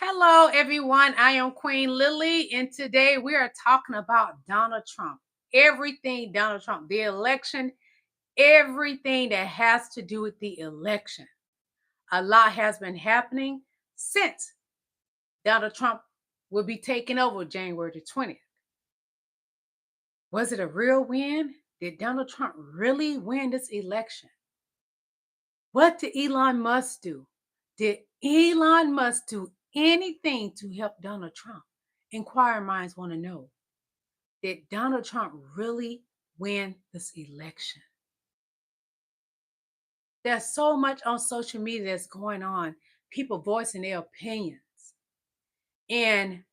Hello, everyone. I am Queen Lily, and today we are talking about Donald Trump. Everything Donald Trump, the election, everything that has to do with the election. A lot has been happening since Donald Trump will be taking over January the 20th. Was it a real win? Did Donald Trump really win this election? What did Elon Musk do? Did Elon Musk do anything to help Donald Trump? Inquiring minds want to know. Did Donald Trump really win this election? There's so much on social media that's going on, people voicing their opinions. And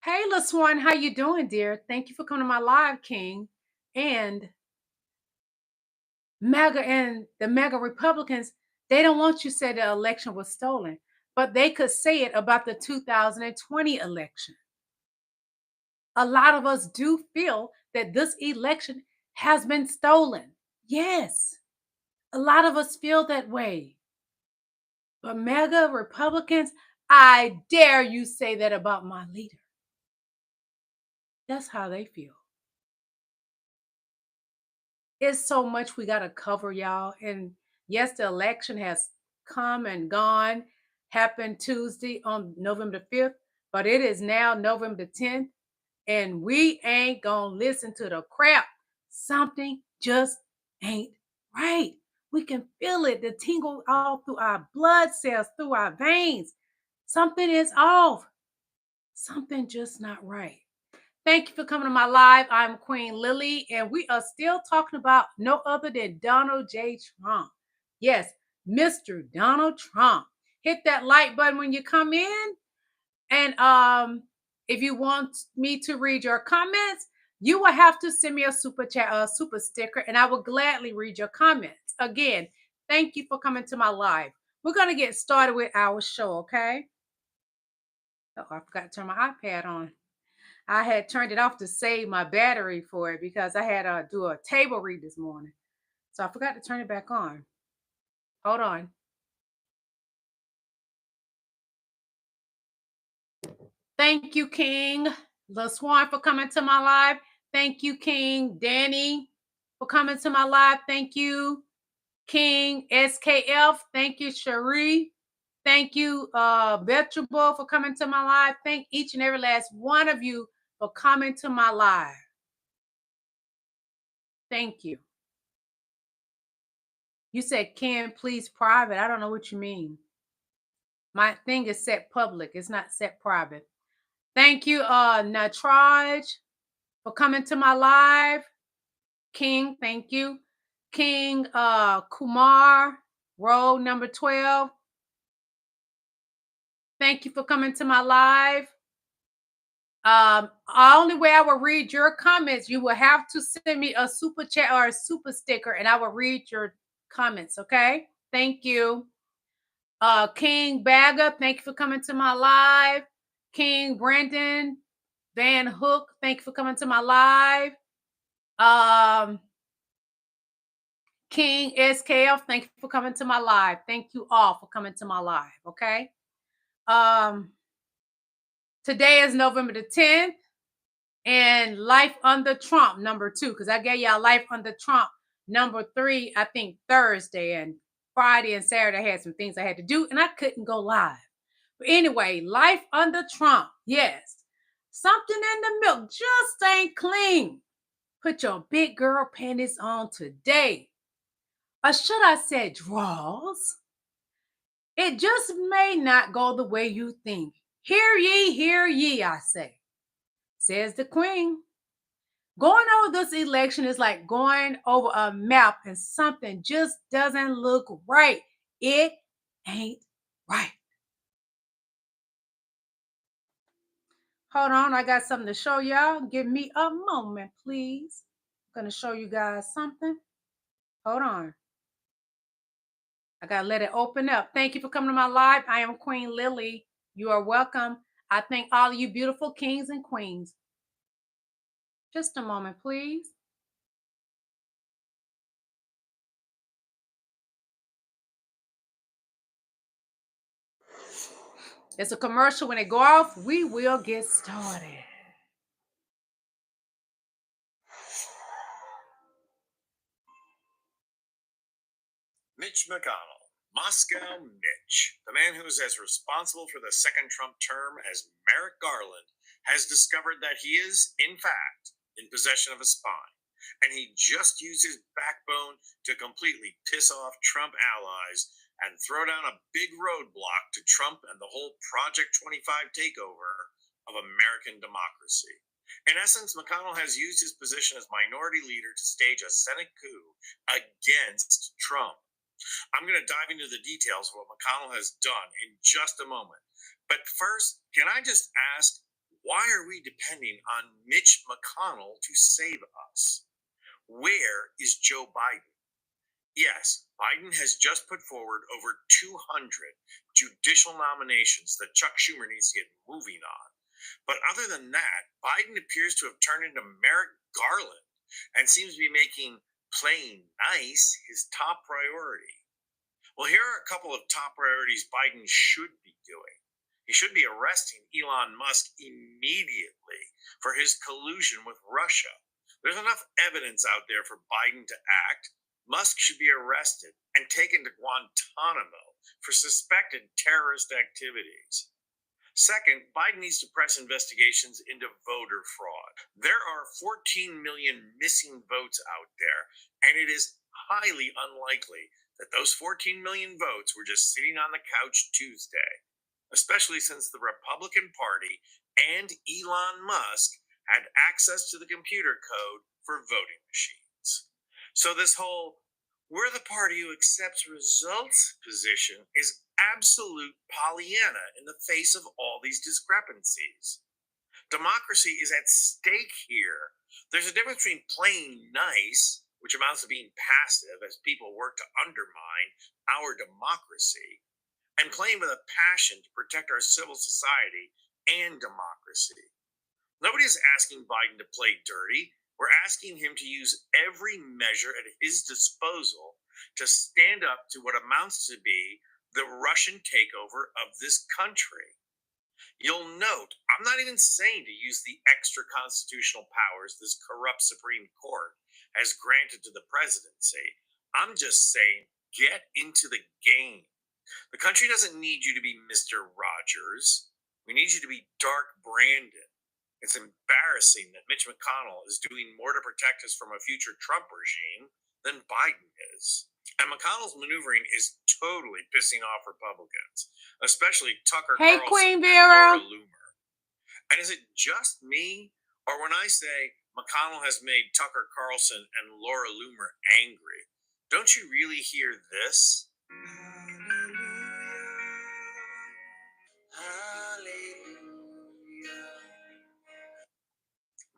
hey, LaSwan, how you doing, dear? Thank you for coming to my live, King. And MAGA and the MAGA Republicans, they don't want you to say the election was stolen, but they could say it about the 2020 election. A lot of us do feel that this election has been stolen. Yes, a lot of us feel that way. But MAGA Republicans, I dare you say that about my leader. That's how they feel. It's so much we got to cover, y'all. And yes, the election has come and gone, happened Tuesday on November 5th, but it is now November 10th, and we ain't gonna listen to the crap. Something just ain't right. We can feel it, the tingle all through our blood cells, through our veins. Something is off. Something just not right. Thank you for coming to my live. I'm Queen Lily, and we are still talking about no other than Donald J. Trump. Yes, Mr. Donald Trump. Hit that like button when you come in. And if you want me to read your comments, you will have to send me a super chat, a super sticker, and I will gladly read your comments. Again, thank you for coming to my live. We're going to get started with our show, okay? Oh, I forgot to turn my iPad on. I had turned it off to save my battery for it because I had to do a table read this morning. So I forgot to turn it back on. Hold on. Thank you, King LaSwan, for coming to my live. Thank you, King Danny, for coming to my live. Thank you, King SKF. Thank you, Cherie. Thank you, Vegetable, for coming to my live. Thank each and every last one of you for coming to my live. Thank you. You said, Ken, please private. I don't know what you mean. My thing is set public. It's not set private. Thank you, Natraj, for coming to my live. King, thank you. King Kumar, row number 12. Thank you for coming to my live. Only way I will read your comments, you will have to send me a super chat or a super sticker, and I will read your comments, okay? Thank you. King Bagger, thank you for coming to my live. King Brandon Van Hook, thank you for coming to my live. King SKF, thank you for coming to my live. Thank you all for coming to my live, okay? Today is November the 10th, and Life Under Trump, number 2, because I gave y'all Life Under Trump, number 3, I think Thursday, and Friday and Saturday I had some things I had to do, and I couldn't go live. But anyway, Life Under Trump, yes. Something in the milk just ain't clean. Put your big girl panties on today. Or should I say draws? It just may not go the way you think. Hear ye, I say, says the queen. Going over this election is like going over a map and something just doesn't look right. It ain't right. Hold on, I got something to show y'all. Give me a moment, please. I'm going to show you guys something. Hold on. I got to let it open up. Thank you for coming to my live. I am Queen Lily. You are welcome. I thank all of you beautiful kings and queens. Just a moment, please. It's a commercial. When they go off, we will get started. Mitch McConnell, Moscow Mitch, the man who is as responsible for the second Trump term as Merrick Garland, has discovered that he is, in fact, in possession of a spy. And he just used his backbone to completely piss off Trump allies and throw down a big roadblock to Trump and the whole Project 25 takeover of American democracy. In essence, McConnell has used his position as minority leader to stage a Senate coup against Trump. I'm going to dive into the details of what McConnell has done in just a moment. But first, can I just ask, why are we depending on Mitch McConnell to save us? Where is Joe Biden? Yes, Biden has just put forward over 200 judicial nominations that Chuck Schumer needs to get moving on. But other than that, Biden appears to have turned into Merrick Garland and seems to be making playing nice his top priority. Well, here are a couple of top priorities Biden should be doing. He should be arresting Elon Musk immediately for his collusion with Russia. There's enough evidence out there for Biden to act. Musk should be arrested and taken to Guantanamo for suspected terrorist activities. Second, Biden needs to press investigations into voter fraud. There are 14 million missing votes out there, and it is highly unlikely that those 14 million votes were just sitting on the couch Tuesday, especially since the Republican Party and Elon Musk had access to the computer code for voting machines. So this whole "we're the party who accepts results" position is absolute Pollyanna in the face of all these discrepancies. Democracy is at stake here. There's a difference between playing nice, which amounts to being passive as people work to undermine our democracy, and playing with a passion to protect our civil society and democracy. Nobody is asking Biden to play dirty. We're asking him to use every measure at his disposal to stand up to what amounts to be the Russian takeover of this country. You'll note, I'm not even saying to use the extra constitutional powers this corrupt Supreme Court has granted to the presidency. I'm just saying, get into the game. The country doesn't need you to be Mr. Rogers. We need you to be Dark Brandon. It's embarrassing that Mitch McConnell is doing more to protect us from a future Trump regime than Biden is. And McConnell's maneuvering is totally pissing off Republicans, especially Tucker Hey, Carlson Queen and Vera. Laura Loomer. And is it just me, or when I say McConnell has made Tucker Carlson and Laura Loomer angry, don't you really hear this?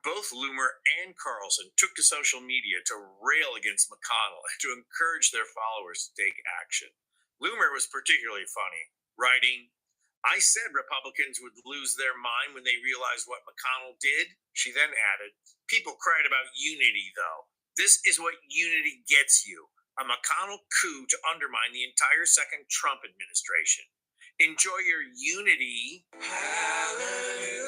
Both Loomer and Carlson took to social media to rail against McConnell and to encourage their followers to take action. Loomer was particularly funny, writing, "I said Republicans would lose their mind when they realized what McConnell did." She then added, "People cried about unity, though. This is what unity gets you. A McConnell coup to undermine the entire second Trump administration. Enjoy your unity." Hallelujah.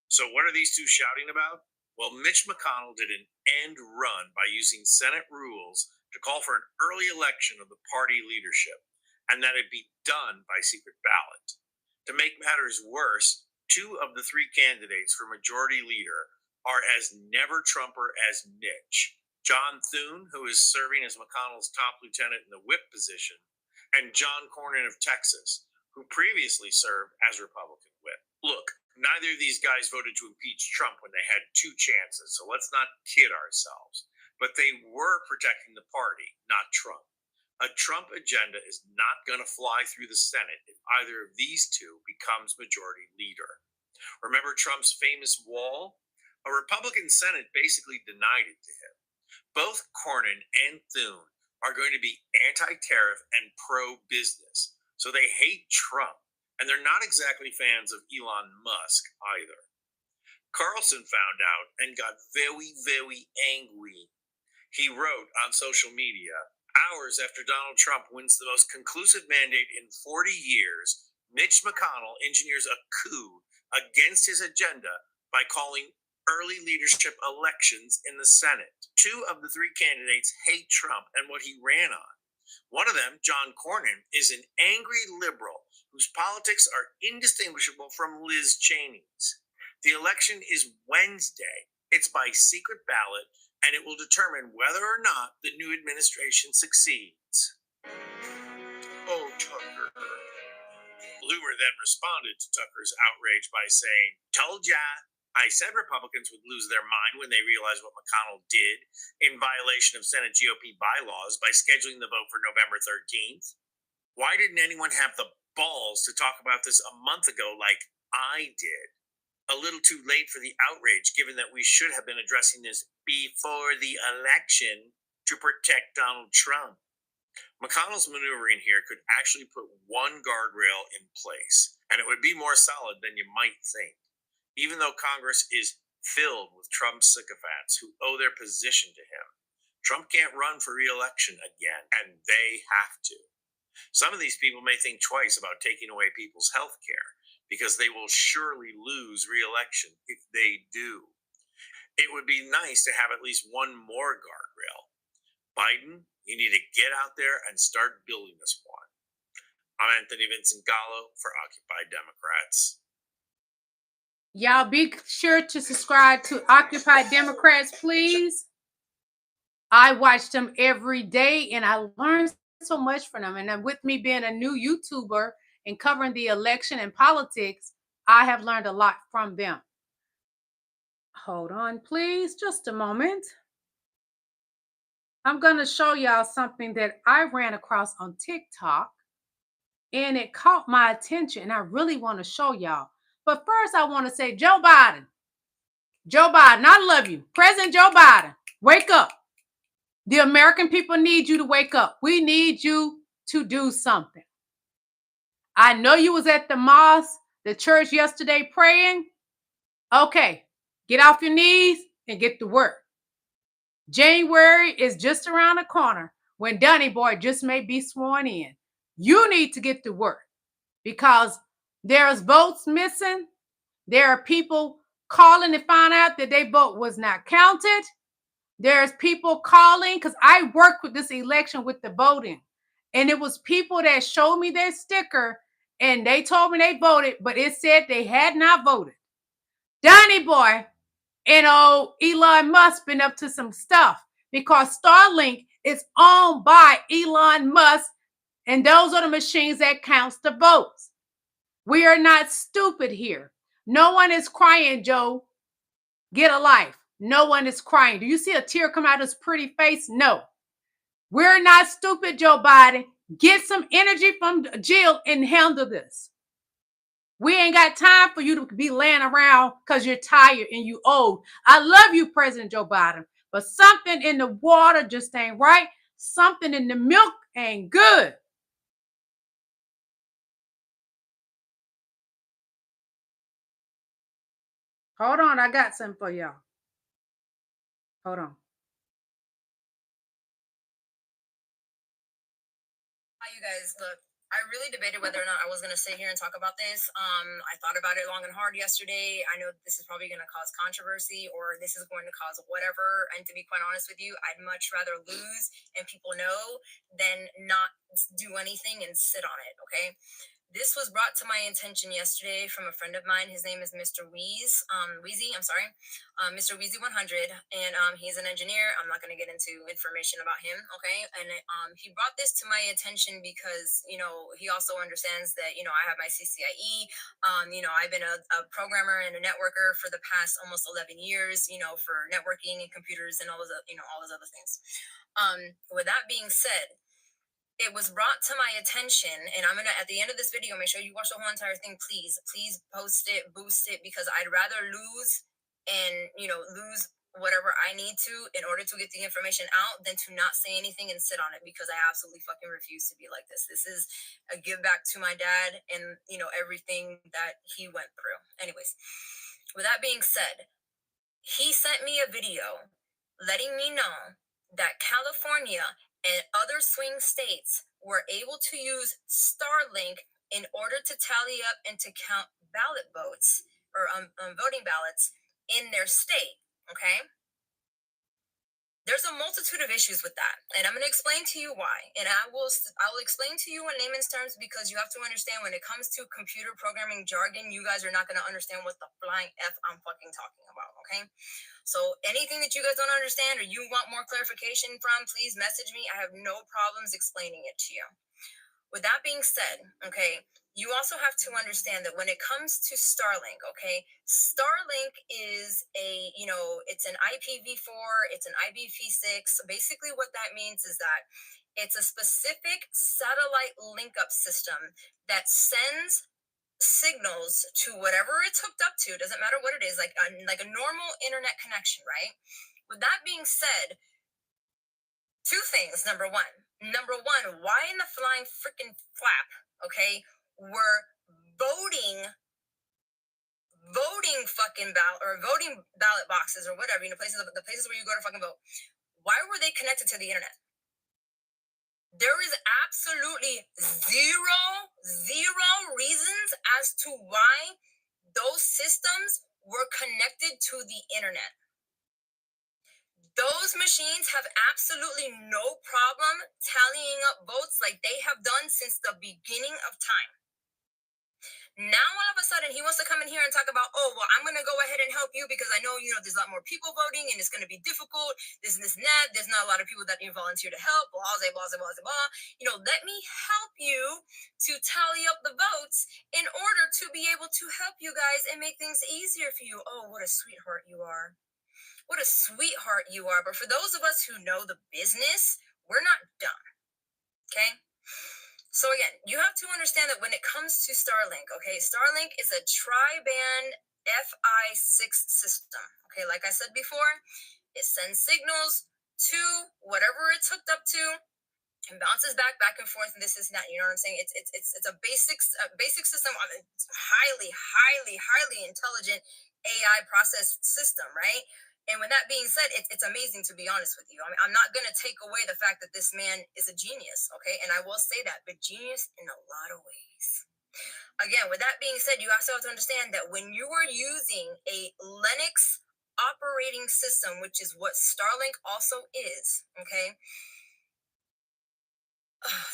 So what are these two shouting about? Well, Mitch McConnell did an end run by using Senate rules to call for an early election of the party leadership, and that it be done by secret ballot. To make matters worse, two of the three candidates for majority leader are as never Trumper as Mitch. John Thune, who is serving as McConnell's top lieutenant in the whip position, and John Cornyn of Texas, who previously served as Republican whip. Look, neither of these guys voted to impeach Trump when they had two chances, so let's not kid ourselves. But they were protecting the party, not Trump. A Trump agenda is not going to fly through the Senate if either of these two becomes majority leader. Remember Trump's famous wall? A Republican Senate basically denied it to him. Both Cornyn and Thune are going to be anti-tariff and pro-business, so they hate Trump. And they're not exactly fans of Elon Musk either. Carlson found out and got very, very angry. He wrote on social media, Hours after Donald Trump wins the most conclusive mandate in 40 years, Mitch McConnell engineers a coup against his agenda by calling early leadership elections in the Senate. Two of the three candidates hate Trump and what he ran on. One of them, John Cornyn, is an angry liberal whose politics are indistinguishable from Liz Cheney's. The election is Wednesday. It's by secret ballot, and it will determine whether or not the new administration succeeds. Oh, Tucker. Loomer then responded to Tucker's outrage by saying, "Told ya. I said Republicans would lose their mind when they realized what McConnell did in violation of Senate GOP bylaws by scheduling the vote for November 13th. Why didn't anyone have the balls to talk about this a month ago like I did? A little too late for the outrage, given that we should have been addressing this before the election to protect Donald Trump." McConnell's maneuvering here could actually put one guardrail in place, and it would be more solid than you might think. Even though Congress is filled with Trump sycophants who owe their position to him, Trump can't run for re-election again, and they have to. Some of these people may think twice about taking away people's health care because they will surely lose re-election if they do. It would be nice to have at least one more guardrail. Biden, you need to get out there and start building this one. I'm Anthony Vincent Gallo for Occupy Democrats. Y'all be sure to subscribe to Occupy Democrats, please. I watch them every day and I learn so much from them. And with me being a new YouTuber and covering the election and politics, I have learned a lot from them. Hold on, please, just a moment. I'm going to show y'all something that I ran across on TikTok and it caught my attention and I really want to show y'all. But first, I want to say, Joe Biden, I love you. President Joe Biden, wake up. The American people need you to wake up. We need you to do something. I know you was at the mosque, the church yesterday praying. Okay, get off your knees and get to work. January is just around the corner when Donny Boy just may be sworn in. You need to get to work because there's votes missing. There are people calling to find out that their vote was not counted. There's people calling because I worked with this election with the voting. And it was people that showed me their sticker and they told me they voted, but it said they had not voted. Donny Boy and Elon Musk been up to some stuff because Starlink is owned by Elon Musk, and those are the machines that counts the votes. We are not stupid here. No one is crying, Joe. Get a life. No one is crying. Do you see a tear come out of his pretty face? No. We're not stupid, Joe Biden. Get some energy from Jill and handle this. We ain't got time for you to be laying around because you're tired and you old. I love you, President Joe Biden, but something in the water just ain't right. Something in the milk ain't good. Hold on, I got something for y'all. Hold on. Hi, you guys. Look, I really debated whether or not I was going to sit here and talk about this. I thought about it long and hard yesterday. I know this is probably going to cause controversy or this is going to cause whatever. And to be quite honest with you, I'd much rather lose and people know than not do anything and sit on it. Okay. This was brought to my attention yesterday from a friend of mine. His name is Mr. Wheezy, I'm sorry, Mr. Wheezy 100, and he's an engineer. I'm not going to get into information about him, okay? And he brought this to my attention because, he also understands that, I have my CCIE. I've been a programmer and a networker for the past almost 11 years, for networking and computers and all those other things. With that being said, it was brought to my attention, and I'm gonna at the end of this video make sure you watch the whole entire thing. Please post it, boost it, because I'd rather lose and lose whatever I need to in order to get the information out than to not say anything and sit on it, because I absolutely fucking refuse to be like this. This is a give back to my dad and everything that he went through. Anyways, with that being said, he sent me a video letting me know that California And other swing states were able to use Starlink in order to tally up and to count ballot votes or voting ballots in their state. Okay. There's a multitude of issues with that, and I'm going to explain to you why. And I will explain to you in layman's terms, because you have to understand, when it comes to computer programming jargon, you guys are not going to understand what the flying f I'm fucking talking about. Okay, so anything that you guys don't understand or you want more clarification from, please message me. I have no problems explaining it to you. With that being said, okay, you also have to understand that when it comes to Starlink, okay, Starlink is it's an IPv4, it's an IPv6. Basically, what that means is that it's a specific satellite link up system that sends signals to whatever it's hooked up to. Doesn't matter what it is, like a normal internet connection, right? With that being said, two things. Number one, why in the flying freaking flap, okay, were voting fucking ballot or voting ballot boxes or whatever, the places where you go to fucking vote, why were they connected to the internet? There is absolutely zero reasons as to why those systems were connected to the internet. Those machines have absolutely no problem tallying up votes like they have done since the beginning of time. Now, all of a sudden, he wants to come in here and talk about, oh, well, I'm going to go ahead and help you because I know, there's a lot more people voting and it's going to be difficult. This and this and that. There's not a lot of people that volunteer to help. Blah, blah, blah, blah, blah, blah. Let me help you to tally up the votes in order to be able to help you guys and make things easier for you. Oh, what a sweetheart you are. What a sweetheart you are. But for those of us who know the business, we're not dumb. Okay? So again, you have to understand that when it comes to Starlink, okay, Starlink is a tri-band Fi6 system. Okay, like I said before, it sends signals to whatever it's hooked up to and bounces back and forth, and this is not, you know what I'm saying? It's a basic system on a highly intelligent AI process system, right? And with that being said, it's amazing, to be honest with you. I mean, I'm not going to take away the fact that this man is a genius, okay? And I will say that, but genius in a lot of ways. Again, with that being said, you also have to understand that when you are using a Linux operating system, which is what Starlink also is, okay?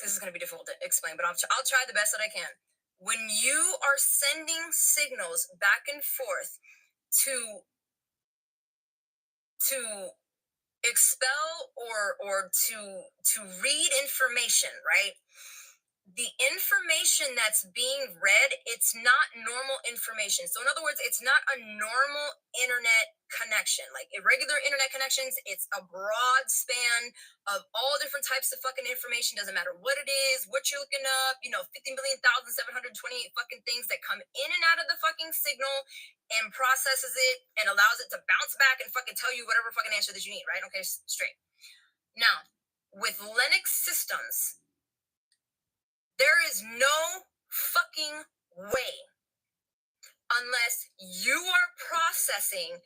This is going to be difficult to explain, but I'll try the best that I can. When you are sending signals back and forth to expel or to read information, right? The information that's being read, it's not normal information. So in other words, it's not a normal internet connection. Like irregular internet connections, it's a broad span of all different types of fucking information. Doesn't matter what it is, what you're looking up, 50,728 fucking things that come in and out of the fucking signal and processes it and allows it to bounce back and fucking tell you whatever fucking answer that you need, right? Okay, straight. Now, with Linux systems, there is no fucking way, unless you are processing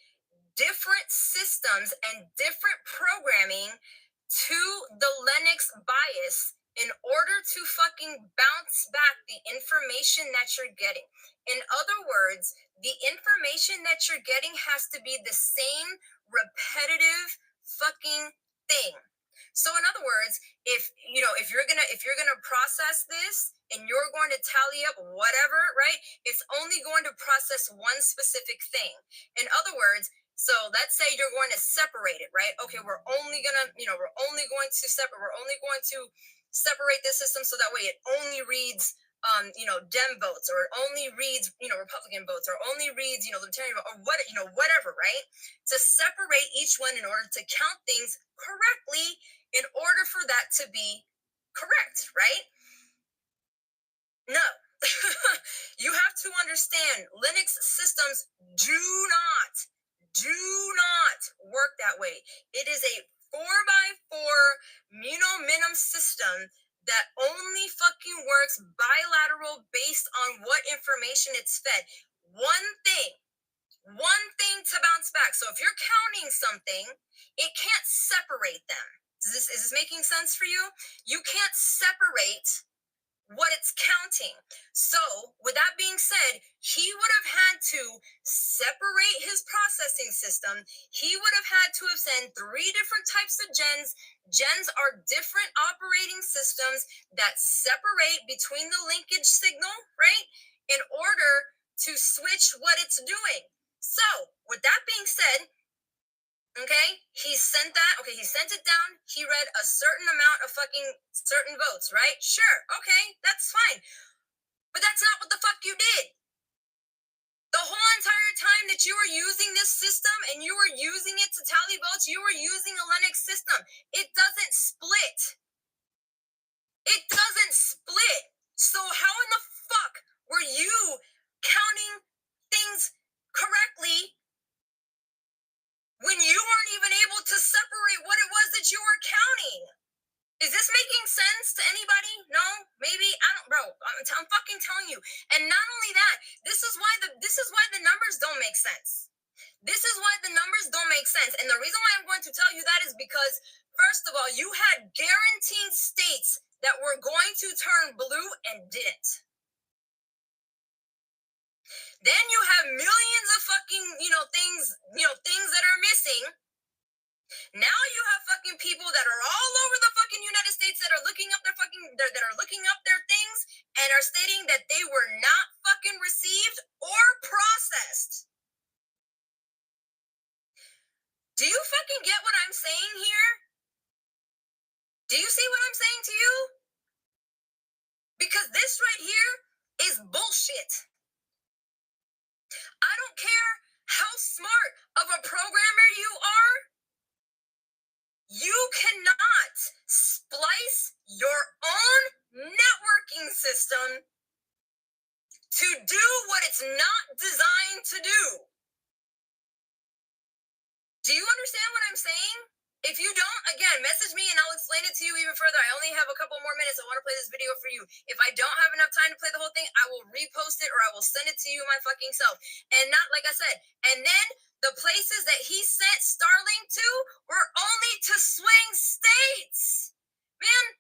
different systems and different programming to the Linux BIOS in order to fucking bounce back the information that you're getting. In other words, the information that you're getting has to be the same repetitive fucking thing. So in other words, if you're gonna process this and you're going to tally up whatever, right? It's only going to process one specific thing. In other words, so let's say you're going to separate it, right? Okay, we're only going to separate this system so that way it only reads Dem votes, or it only reads, Republican votes, or only reads, Libertarian vote, or whatever, right? To separate each one in order to count things correctly in order for that to be correct, right? No. You have to understand, Linux systems do not work that way. It is a 4x4 minim system that only fucking works bilateral based on what information it's fed. One thing to bounce back. So if you're counting something, it can't separate them. Does Is this making sense for you? You can't separate what it's counting. So, with that being said, he would have had to separate his processing system. He would have had to have sent 3 different types of gens. Gens are different operating systems that separate between the linkage signal, right? In order to switch what it's doing. So, with that being said, okay, he sent that. Okay, he sent it down. He read a certain amount of fucking certain votes, right? Sure, okay, that's fine. But that's not what the fuck you did. The whole entire time that you were using this system and you were using it to tally votes, you were using a Linux system. It doesn't split. It doesn't split. So how in the fuck were you counting things correctly when you weren't even able to separate what it was that you were counting? Is this making sense to anybody? No? Maybe? I don't, bro. I'm fucking telling you. And not only that, this is why the numbers don't make sense. This is why the numbers don't make sense. And the reason why I'm going to tell you that is because, first of all, you had guaranteed states that were going to turn blue and didn't. Then you have millions of fucking, things that are missing. Now you have fucking people that are all over the fucking United States that are looking up their things and are stating that they were not fucking received or processed. Do you fucking get what I'm saying here? Do you see what I'm saying to you? Because this right here is bullshit. I don't care how smart of a programmer you are. You cannot splice your own networking system to do what it's not designed to do. Do you understand what I'm saying? If you don't, again, message me and I'll explain it to you even further. I only have a couple more minutes. I want to play this video for you. If I don't have enough time to play the whole thing, I will repost it or I will send it to you my fucking self. And not, like I said, and then the places that he sent Starlink to were only to swing states. Man,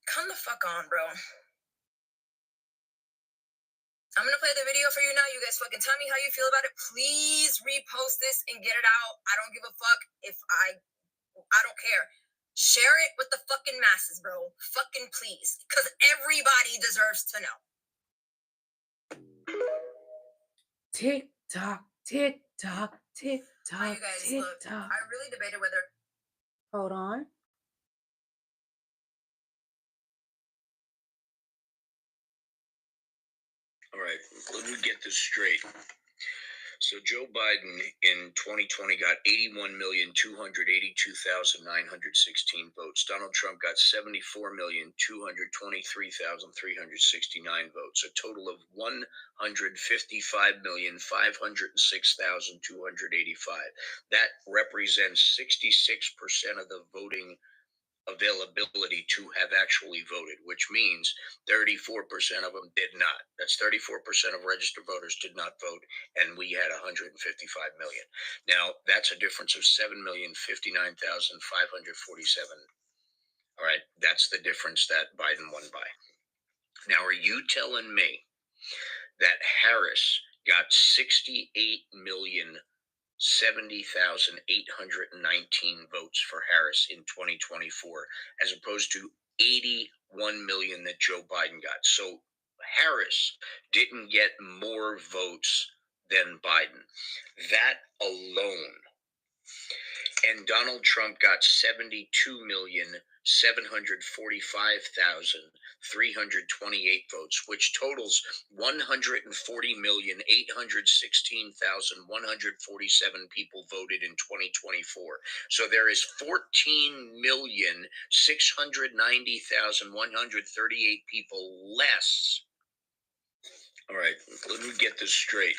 come the fuck on, bro. I'm gonna play the video for you now. You guys fucking tell me how you feel about it. Please repost this and get it out. I don't give a fuck if I don't care. Share it with the fucking masses, bro. Fucking please. Because everybody deserves to know. Tick tock, tick tock, tick Hi, tock, you guys. tick Look, tock. I really debated whether. Hold on. All right, let me get this straight. So Joe Biden in 2020 got 81,282,916 votes. Donald Trump got 74,223,369 votes. A total of 155,506,285. That represents 66% of the voting availability to have actually voted, which means 34% of them did not. That's 34% of registered voters did not vote, and we had 155 million. Now, that's a difference of 7,059,547. All right, that's the difference that Biden won by. Now, are you telling me that Harris got 68,070,819 votes for Harris in 2024, as opposed to 81 million that Joe Biden got? So Harris didn't get more votes than Biden. That alone. And Donald Trump got 72,745,328 votes, which totals 140,816,147 people voted in 2024. So there is 14,690,138 people less. All right, let me get this straight.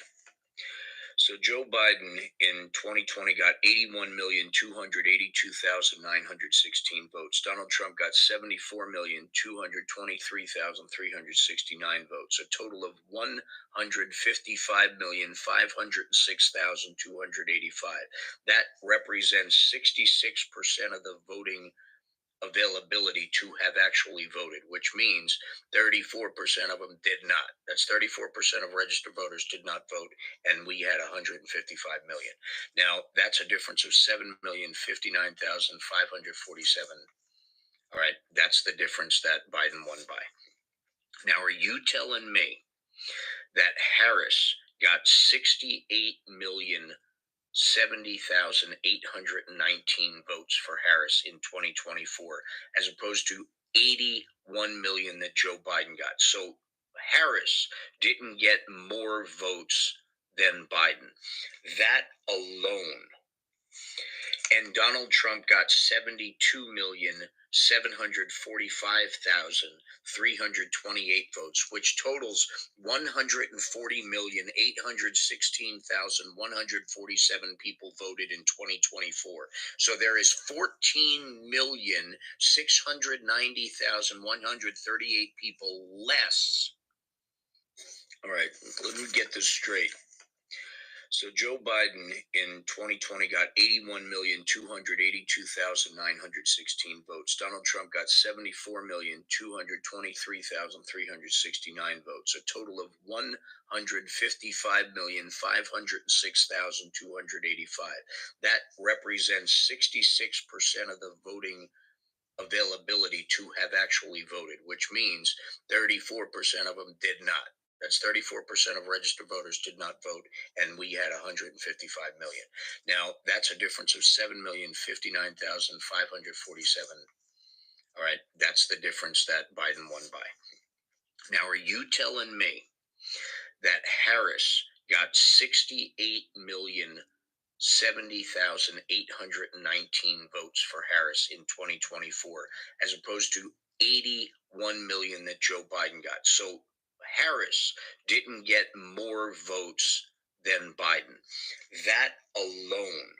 So Joe Biden in 2020 got 81,282,916 votes. Donald Trump got 74,223,369 votes. A total of 155,506,285. That represents 66% of the voting availability to have actually voted, which means 34% of them did not. That's 34% of registered voters did not vote, and we had 155 million. Now, that's a difference of 7,059,547. All right, that's the difference that Biden won by. Now, are you telling me that Harris got 68,070,819 votes for Harris in 2024, as opposed to 81 million that Joe Biden got? So Harris didn't get more votes than Biden. That alone. And Donald Trump got 72,745,328 votes, which totals 140,816,147 people voted in 2024. So there is 14,690,138 people less. All right, let me get this straight. So Joe Biden in 2020 got 81,282,916 votes. Donald Trump got 74,223,369 votes. A total of 155,506,285. That represents 66% of the voting availability to have actually voted, which means 34% of them did not. That's 34% of registered voters did not vote, and we had 155 million. Now, that's a difference of 7,059,547. All right, that's the difference that Biden won by. Now, are you telling me that Harris got 68,070,819 votes for Harris in 2024, as opposed to 81 million that Joe Biden got? So Harris didn't get more votes than Biden. That alone.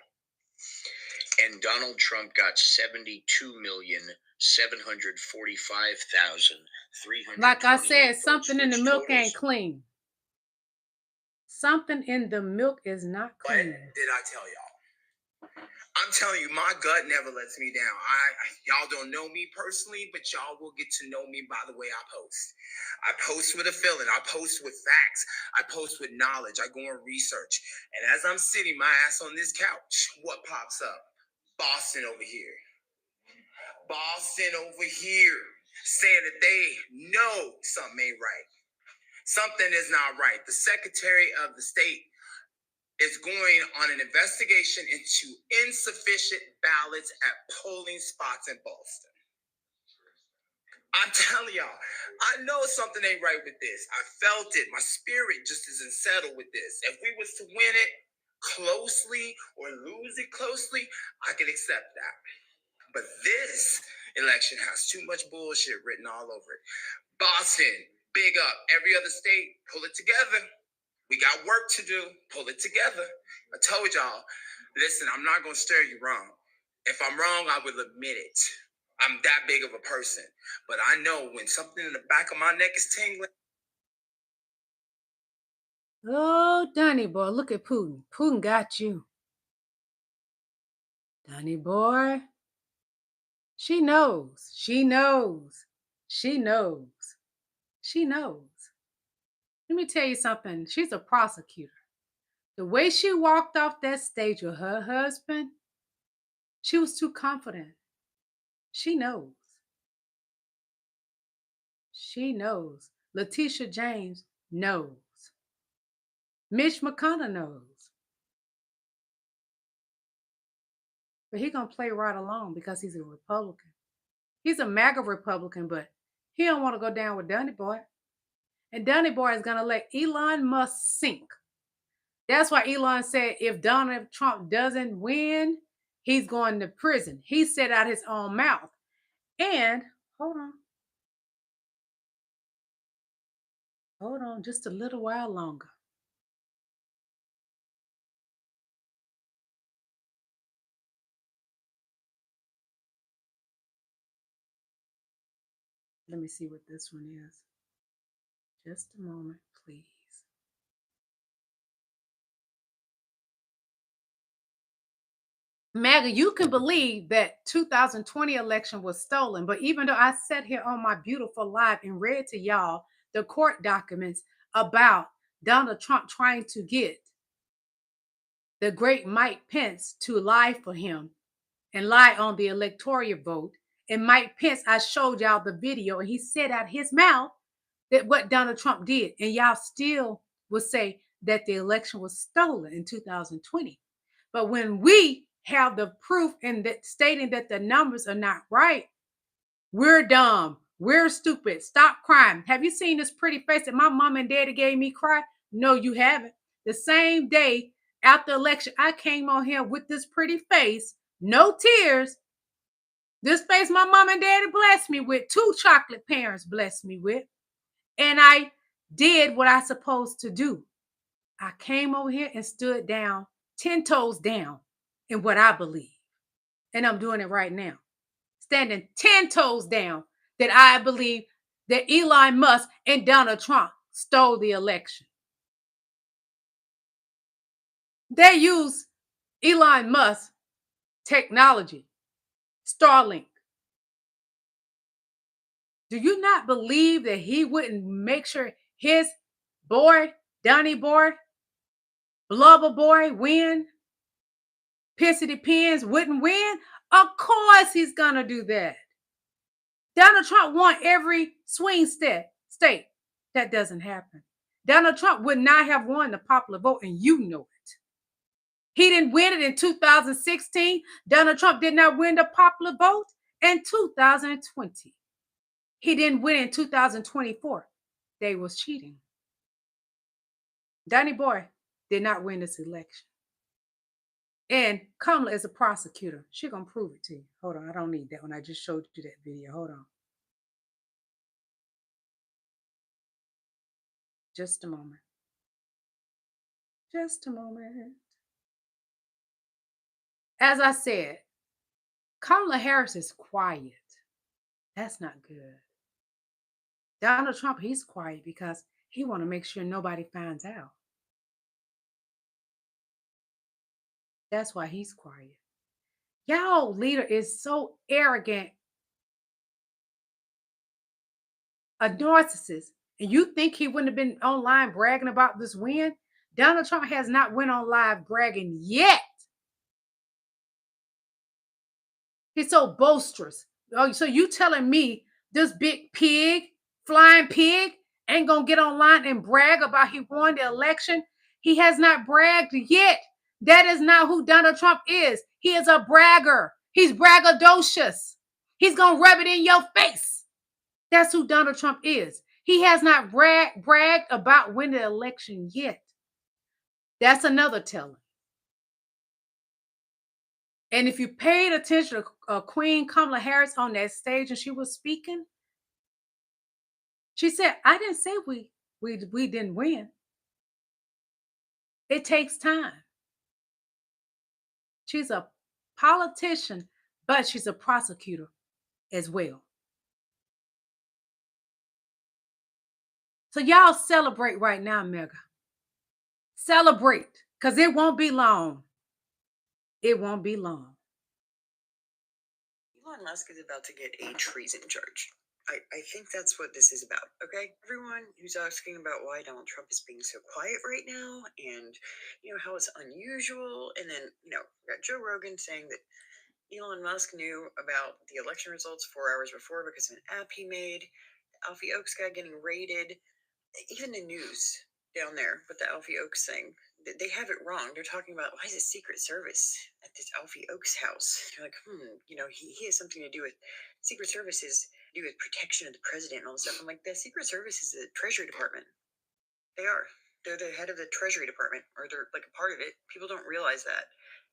And Donald Trump got 72,745,300. Like I said, something in the milk ain't clean. Something in the milk is not clean. What did I tell y'all? I'm telling you, my gut never lets me down. Y'all don't know me personally, but y'all will get to know me by the way I post. I post with a feeling. I post with facts. I post with knowledge. I go and research. And as I'm sitting my ass on this couch, what pops up? Boston over here. Boston over here saying that they know something ain't right. Something is not right. The Secretary of the State is going on an investigation into insufficient ballots at polling spots in Boston. I'm telling y'all, I know something ain't right with this. I felt it. My spirit just isn't settled with this. If we was to win it closely or lose it closely, I could accept that. But this election has too much bullshit written all over it. Boston, big up. Every other state, pull it together. We got work to do. Pull it together. I told y'all, listen, I'm not going to steer you wrong. If I'm wrong, I will admit it. I'm that big of a person. But I know when something in the back of my neck is tingling. Oh, Donny boy, look at Putin. Putin got you. Donny boy. She knows. She knows. She knows. She knows. Let me tell you something. She's a prosecutor. The way she walked off that stage with her husband, she was too confident. She knows. She knows. Letitia James knows. Mitch McConnell knows. But he's going to play right along because he's a Republican. He's a MAGA Republican, but he don't want to go down with Donny Boy. And Donny Boy is going to let Elon Musk sink. That's why Elon said if Donald Trump doesn't win, he's going to prison. He said out his own mouth. And hold on just a little while longer. Let me see what this one is. Just a moment, please. Maggie, you can believe that 2020 election was stolen, but even though I sat here on my beautiful live and read to y'all the court documents about Donald Trump trying to get the great Mike Pence to lie for him and lie on the electoral vote. And Mike Pence, I showed y'all the video, and he said out his mouth that what Donald Trump did, and y'all still would say that the election was stolen in 2020. But when we have the proof and that stating that the numbers are not right, we're dumb, we're stupid. Stop crying. Have you seen this pretty face that my mom and daddy gave me cry? No, you haven't. The same day after election, I came on here with this pretty face, no tears. This face my mom and daddy blessed me with, two chocolate parents blessed me with. And I did what I supposed to do. I came over here and stood down, 10 toes down in what I believe. And I'm doing it right now. Standing 10 toes down that I believe that Elon Musk and Donald Trump stole the election. They use Elon Musk technology, Starlink. Do you not believe that he wouldn't make sure his boy, Donnie boy, Blubber boy win? Pissity Pins wouldn't win? Of course he's gonna do that. Donald Trump won every swing state. That doesn't happen. Donald Trump would not have won the popular vote, and you know it. He didn't win it in 2016. Donald Trump did not win the popular vote in 2020. He didn't win in 2024. They was cheating. Donnie Boy did not win this election. And Kamala is a prosecutor. She gonna prove it to you. Hold on, I don't need that one. I just showed you that video. Hold on. Just a moment. Just a moment. As I said, Kamala Harris is quiet. That's not good. Donald Trump, he's quiet because he want to make sure nobody finds out. That's why he's quiet. Y'all leader is so arrogant, a narcissist, and you think he wouldn't have been online bragging about this win? Donald Trump has not went on live bragging yet. He's so boisterous. Oh, so you telling me this big pig, flying pig, ain't gonna get online and brag about he won the election? He has not bragged yet. That is not who Donald Trump is. He is a bragger. He's braggadocious. He's gonna rub it in your face. That's who Donald Trump is. He has not bragged about winning the election yet. That's another telling. And if you paid attention to Queen Kamala Harris on that stage and she was speaking, she said, I didn't say we didn't win. It takes time. She's a politician, but she's a prosecutor as well. So y'all celebrate right now, Mega. Celebrate, because it won't be long. It won't be long. Elon Musk is about to get a treason charge. I think that's what this is about, okay? Everyone who's asking about why Donald Trump is being so quiet right now and, how it's unusual. And then, we got Joe Rogan saying that Elon Musk knew about the election results 4 hours before because of an app he made. The Alfie Oaks guy getting raided. Even the news down there with the Alfie Oaks thing, they have it wrong. They're talking about, why is it Secret Service at this Alfie Oaks house? They're like, he has something to do with Secret Services, to do with protection of the president and all this stuff. I'm like, the Secret Service is the Treasury Department. They are. They're the head of the Treasury Department, or they're like a part of it. People don't realize that.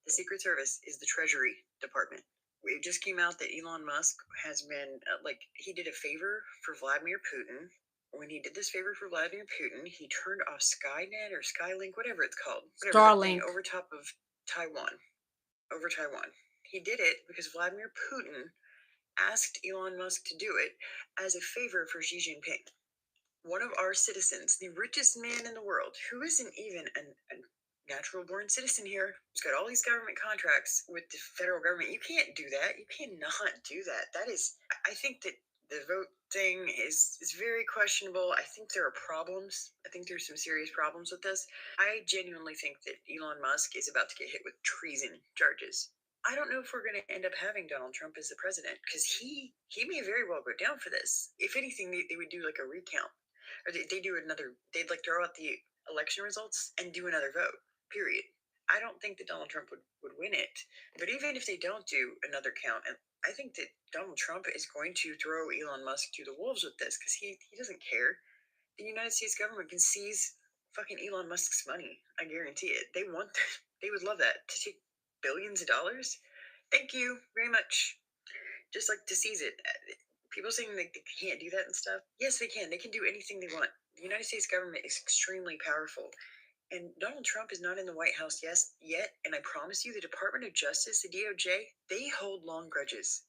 The Secret Service is the Treasury Department. It just came out that Elon Musk has been, he did a favor for Vladimir Putin. When he did this favor for Vladimir Putin, he turned off Skynet or Skylink, whatever it's called. Starlink. Over top of Taiwan. He did it because Vladimir Putin asked Elon Musk to do it as a favor for Xi Jinping, one of our citizens, the richest man in the world, who isn't even a natural born citizen here, who's got all these government contracts with the federal government. You can't do that. You cannot do that. That is, I think that the vote thing is very questionable. I think there are problems. I think there's some serious problems with this. I genuinely think that Elon Musk is about to get hit with treason charges. I don't know if we're going to end up having Donald Trump as the president, because he may very well go down for this. If anything, they would do like a recount, or they do another. They'd like throw out the election results and do another vote. Period. I don't think that Donald Trump would win it. But even if they don't do another count, and I think that Donald Trump is going to throw Elon Musk to the wolves with this, because he doesn't care. The United States government can seize fucking Elon Musk's money. I guarantee it. They want that. They would love that. To take billions of dollars? Thank you very much. Just like to seize it. People saying they can't do that and stuff. Yes, they can. They can do anything they want. The United States government is extremely powerful. And Donald Trump is not in the White House yet. And I promise you, the Department of Justice, the DOJ, they hold long grudges.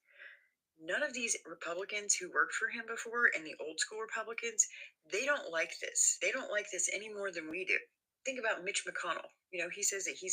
None of these Republicans who worked for him before, and the old school Republicans, they don't like this. They don't like this any more than we do. Think about Mitch McConnell. He says that you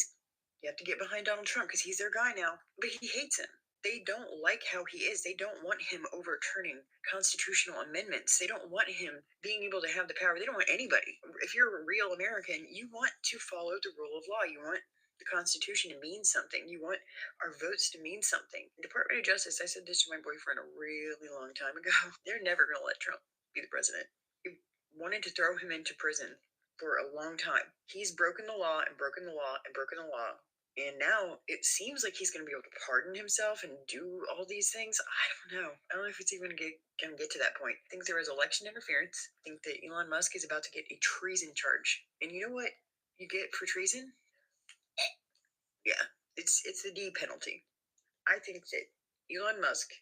have to get behind Donald Trump because he's their guy now, but he hates him. They don't like how he is. They don't want him overturning constitutional amendments. They don't want him being able to have the power. They don't want anybody. If you're a real American, you want to follow the rule of law. You want the Constitution to mean something. You want our votes to mean something. The Department of Justice, I said this to my boyfriend a really long time ago, they're never going to let Trump be the president. They wanted to throw him into prison for a long time. He's broken the law and broken the law and broken the law. And now it seems like he's going to be able to pardon himself and do all these things. I don't know. I don't know if it's even going to get to that point. I think there was election interference. I think that Elon Musk is about to get a treason charge. And you know what you get for treason? Yeah, it's the D penalty. I think that Elon Musk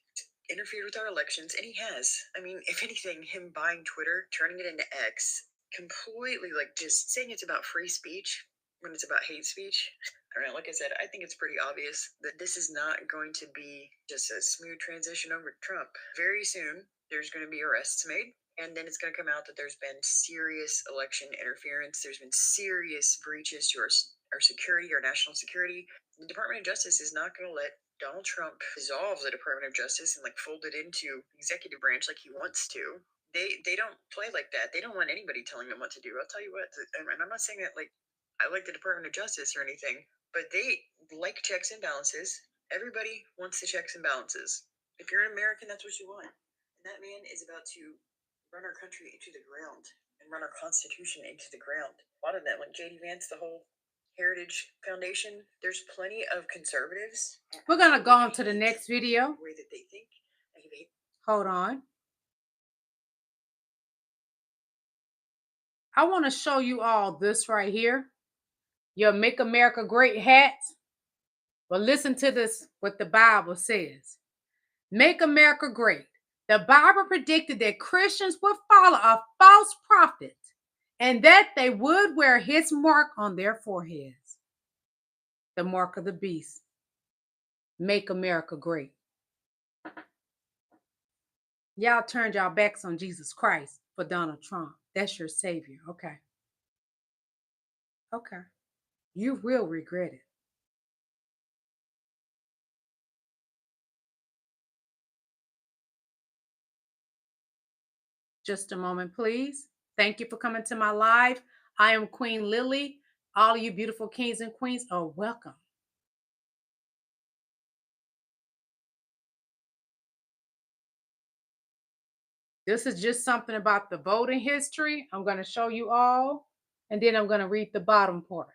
interfered with our elections, and he has. I mean, if anything, him buying Twitter, turning it into X, completely like just saying it's about free speech when it's about hate speech. I don't know, like I said, I think it's pretty obvious that this is not going to be just a smooth transition over to Trump. Very soon, there's going to be arrests made, and then it's going to come out that there's been serious election interference. There's been serious breaches to our security, our national security. The Department of Justice is not going to let Donald Trump dissolve the Department of Justice and like fold it into the executive branch like he wants to. They don't play like that. They don't want anybody telling them what to do. I'll tell you what, and I'm not saying that like I like the Department of Justice or anything, but they like checks and balances. Everybody wants the checks and balances. If you're an American, that's what you want. And that man is about to run our country into the ground and run our Constitution into the ground. A lot of them, like J.D. Vance, the whole Heritage Foundation, there's plenty of conservatives. We're going to go on to the next video. The way that they think. Hold on. I want to show you all this right here. Your Make America Great hat. But listen to this, what the Bible says. Make America Great. The Bible predicted that Christians would follow a false prophet and that they would wear his mark on their foreheads. The mark of the beast. Make America Great. Y'all turned y'all backs on Jesus Christ for Donald Trump. That's your savior. Okay. Okay. You will regret it. Just a moment, please. Thank you for coming to my live. I am Queen Lily. All of you beautiful kings and queens are welcome. This is just something about the voting history. I'm going to show you all, and then I'm going to read the bottom part.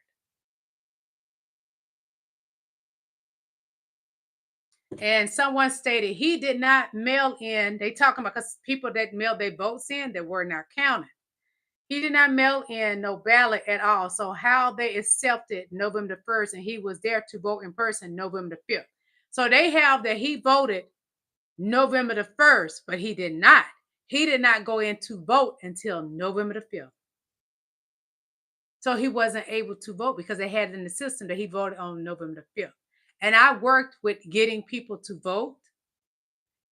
And someone stated he did not mail in. They talking about because people that mailed their votes in, they were not counted. He did not mail in no ballot at all. So how they accepted November 1st, and he was there to vote in person November 5th. So they have that he voted November the 1st, but he did not. He did not go in to vote until November the 5th. So he wasn't able to vote because they had it in the system that he voted on November the 5th. And I worked with getting people to vote.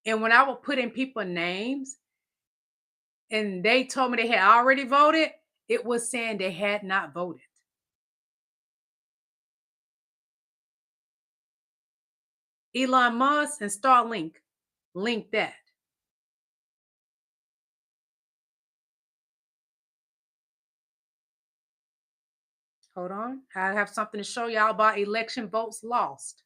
And when I would put in people names and they told me they had already voted, it was saying they had not voted. Elon Musk and Starlink linked that. Hold on. I have something to show y'all about election votes lost.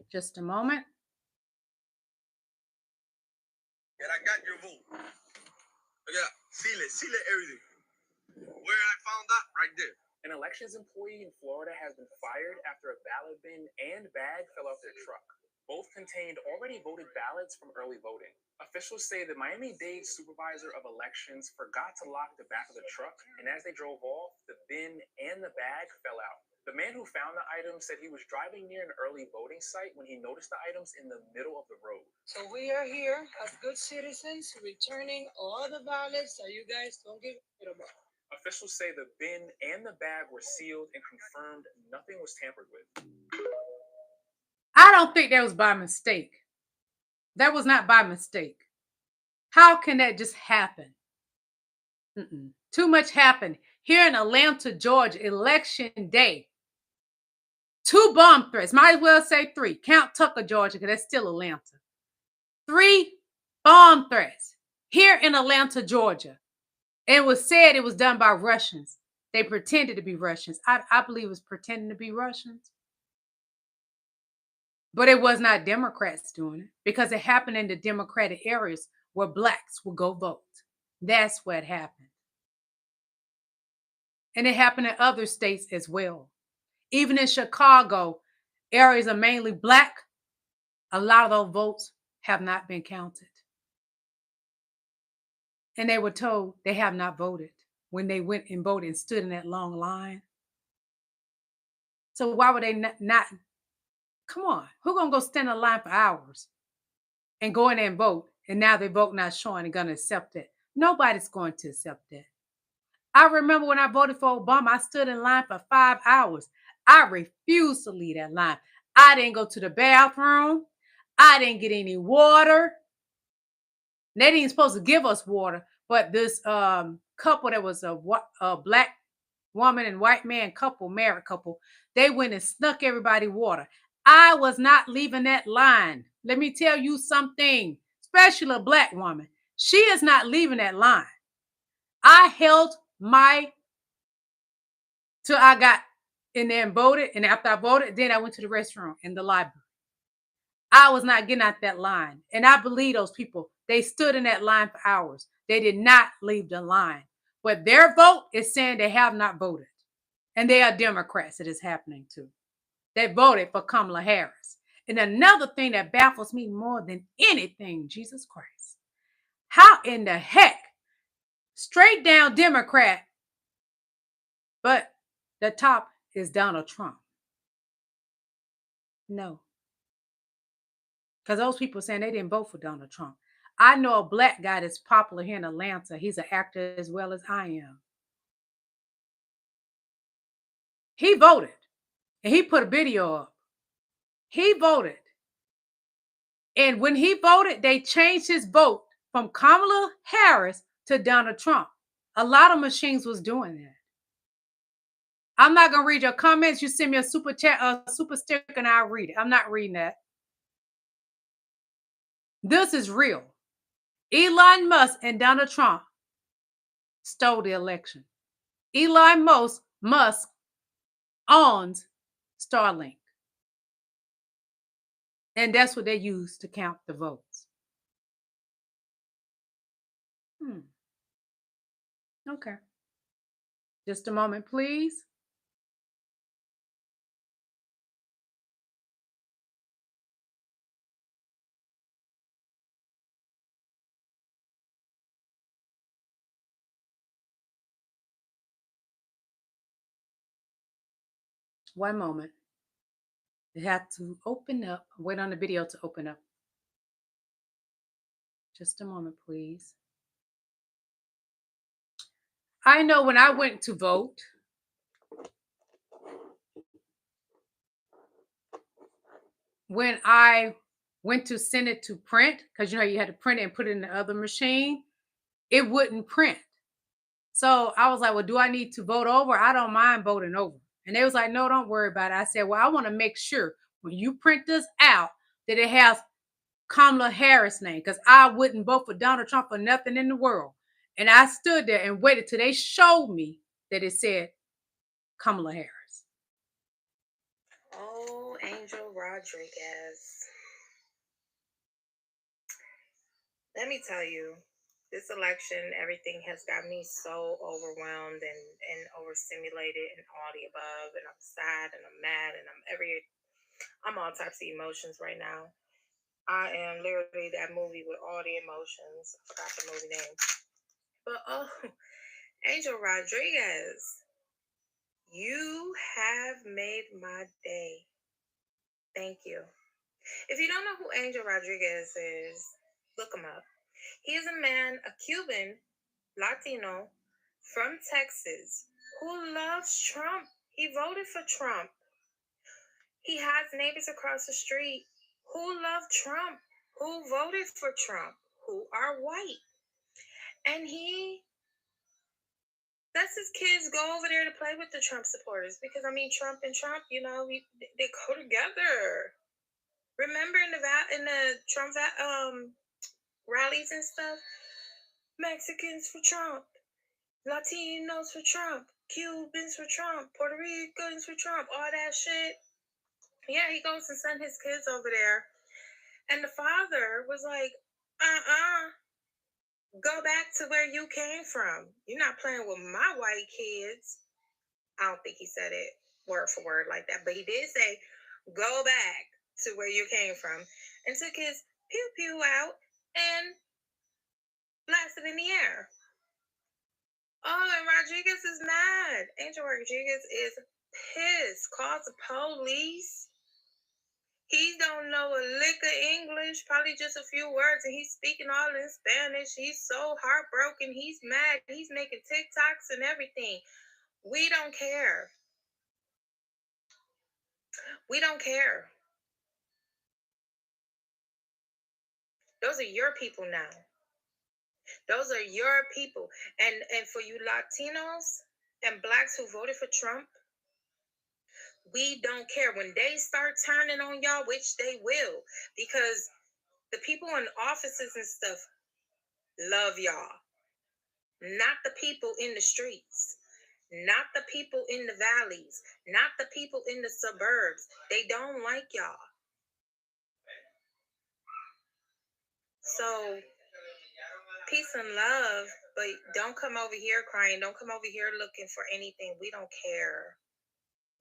Just a moment. And I got your vote. I got seal it, everything. Where I found that right there. An elections employee in Florida has been fired after a ballot bin and bag fell off their truck. Both contained already voted ballots from early voting. Officials say the Miami-Dade supervisor of elections forgot to lock the back of the truck, and as they drove off, the bin and the bag fell out. The man who found the items said he was driving near an early voting site when he noticed the items in the middle of the road. So we are here as good citizens returning all the ballots that you guys don't give a about. Officials say the bin and the bag were sealed and confirmed nothing was tampered with. I don't think that was by mistake. That was not by mistake. How can that just happen? Too much happened. Here in Atlanta, Georgia, election day. 2 bomb threats. Might as well say 3. Count Tucker, Georgia, because that's still Atlanta. 3 bomb threats here in Atlanta, Georgia. It was said it was done by Russians. They pretended to be Russians. I believe it was pretending to be Russians. But it was not Democrats doing it because it happened in the Democratic areas where blacks would go vote. That's what happened. And it happened in other states as well. Even in Chicago, areas are mainly black. A lot of those votes have not been counted. And they were told they have not voted when they went and voted and stood in that long line. So why would they not? Come on, who gonna go stand in line for hours and go in there and vote? And now their vote not showing and gonna accept it. Nobody's going to accept that. I remember when I voted for Obama, I stood in line for 5 hours. I refused to leave that line. I didn't go to the bathroom. I didn't get any water. They didn't even supposed to give us water, but this couple that was a black woman and white man couple, married couple, they went and snuck everybody water. I was not leaving that line. Let me tell you something, especially a black woman. She is not leaving that line. I held my till I got in there and voted. And after I voted, then I went to the restroom in the library. I was not getting out that line. And I believe those people, they stood in that line for hours. They did not leave the line. But their vote is saying they have not voted. And they are Democrats it is happening to. They voted for Kamala Harris. And another thing that baffles me more than anything, Jesus Christ. How in the heck, straight down Democrat, but the top is Donald Trump? No. Because those people saying they didn't vote for Donald Trump. I know a black guy that's popular here in Atlanta. He's an actor as well as I am. He voted. And he put a video up. He voted. And when he voted, they changed his vote from Kamala Harris to Donald Trump. A lot of machines was doing that. I'm not going to read your comments. You send me a super chat, a super sticker, and I'll read it. I'm not reading that. This is real. Elon Musk and Donald Trump stole the election. Elon Musk owns Starlink. And that's what they use to count the votes. Okay. Just a moment, please. One moment. It had to open up. Wait on the video to open up. Just a moment, please. I know when I went to vote, when I went to send it to print, because you had to print it and put it in the other machine, it wouldn't print. So I was like, well, do I need to vote over? I don't mind voting over. And they was like, no, don't worry about it. I said, well, I want to make sure when you print this out that it has Kamala Harris' name, because I wouldn't vote for Donald Trump for nothing in the world. And I stood there and waited till they showed me that it said Kamala Harris. Oh, Angel Rodriguez. Let me tell you, this election, everything has got me so overwhelmed and overstimulated and all the above. And I'm sad and I'm mad and I'm all types of emotions right now. I am literally that movie with all the emotions. I forgot the movie name. But oh, Angel Rodriguez, you have made my day. Thank you. If you don't know who Angel Rodriguez is, look him up. He is a man, a Cuban Latino from Texas who loves Trump. He voted for Trump. He has neighbors across the street who love Trump, who voted for Trump, who are white. And he lets his kids go over there to play with the Trump supporters because, I mean, Trump and Trump, they go together. Remember in the Trump rallies and stuff, Mexicans for Trump, Latinos for Trump, Cubans for Trump, Puerto Ricans for Trump, all that shit. Yeah, he goes and send his kids over there. And the father was like, go back to where you came from. You're not playing with my white kids. I don't think he said it word for word like that, but he did say, go back to where you came from, and took his pew-pew out and blasted in the air. Oh, and Rodriguez is mad. Angel Rodriguez is pissed. Calls the police. He don't know a lick of English, probably just a few words, and he's speaking all in Spanish. He's so heartbroken. He's mad. He's making TikToks and everything. We don't care. We don't care. Those are your people now. Those are your people. And for you Latinos and blacks who voted for Trump, we don't care. When they start turning on y'all, which they will, because the people in offices and stuff love y'all. Not the people in the streets. Not the people in the valleys. Not the people in the suburbs. They don't like y'all. So peace and love, but don't come over here crying. Don't come over here looking for anything. We don't care.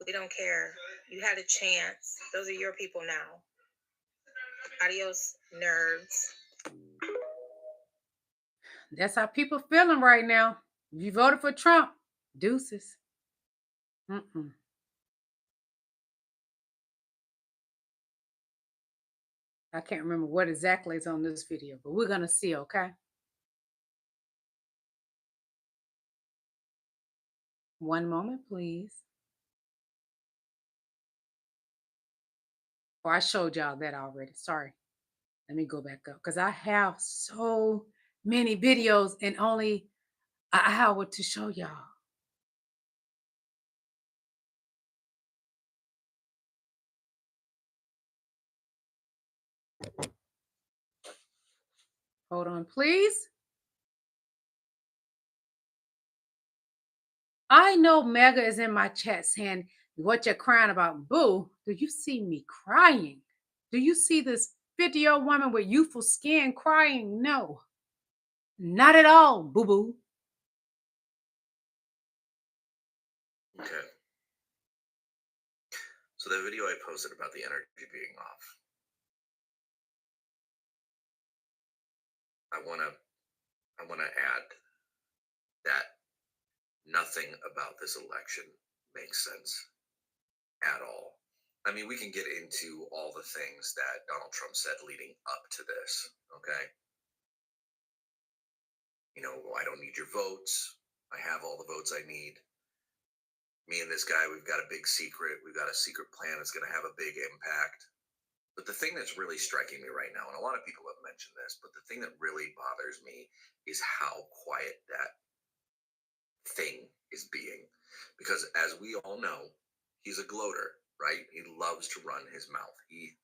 We don't care. You had a chance. Those are your people now. Adios, nerds. That's how people feeling right now. If you voted for Trump, deuces. I can't remember what exactly is on this video, but we're going to see, okay? One moment, please. Oh, I showed y'all that already. Sorry. Let me go back up because I have so many videos and only an hour to show y'all. Hold on, please. I know Mega is in my chat saying, what you're crying about? Boo, do you see me crying? Do you see this 50-year-old woman with youthful skin crying? No, not at all, boo-boo. Okay. So the video I posted about the energy being off, I want to add that nothing about this election makes sense at all. I mean, we can get into all the things that Donald Trump said leading up to this, okay? You know, I don't need your votes. I have all the votes I need. Me and this guy, we've got a big secret. We've got a secret plan that's going to have a big impact. But the thing that's really striking me right now, and a lot of people have mentioned this, but the thing that really bothers me is how quiet that thing is being. Because as we all know, he's a gloater, right? He loves to run his mouth. He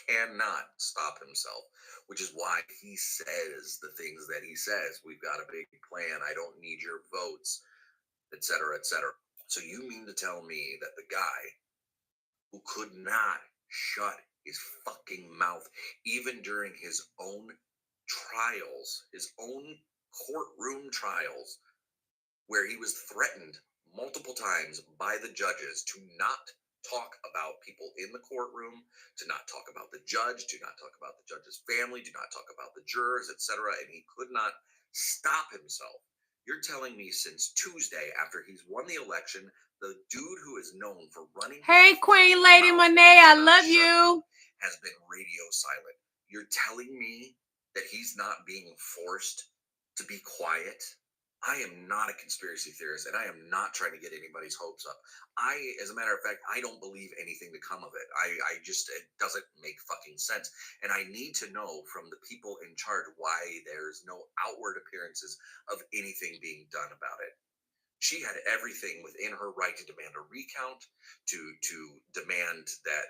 cannot stop himself, which is why he says the things that he says. We've got a big plan. I don't need your votes, etc., etc. So you mean to tell me that the guy who could not shut his fucking mouth even during his own trials, his own courtroom trials, where he was threatened multiple times by the judges to not talk about people in the courtroom, to not talk about the judge, to not talk about the judge's family, to not talk about the jurors, etc., and he could not stop himself. You're telling me since Tuesday, after he's won the election, the dude who is known for running Hey, Queen Lady Monet, I love you. has been radio silent. You're telling me that he's not being forced to be quiet? I am not a conspiracy theorist, and I am not trying to get anybody's hopes up. As a matter of fact, I don't believe anything to come of it. It doesn't make fucking sense. And I need to know from the people in charge why there's no outward appearances of anything being done about it. She had everything within her right to demand a recount, to demand that,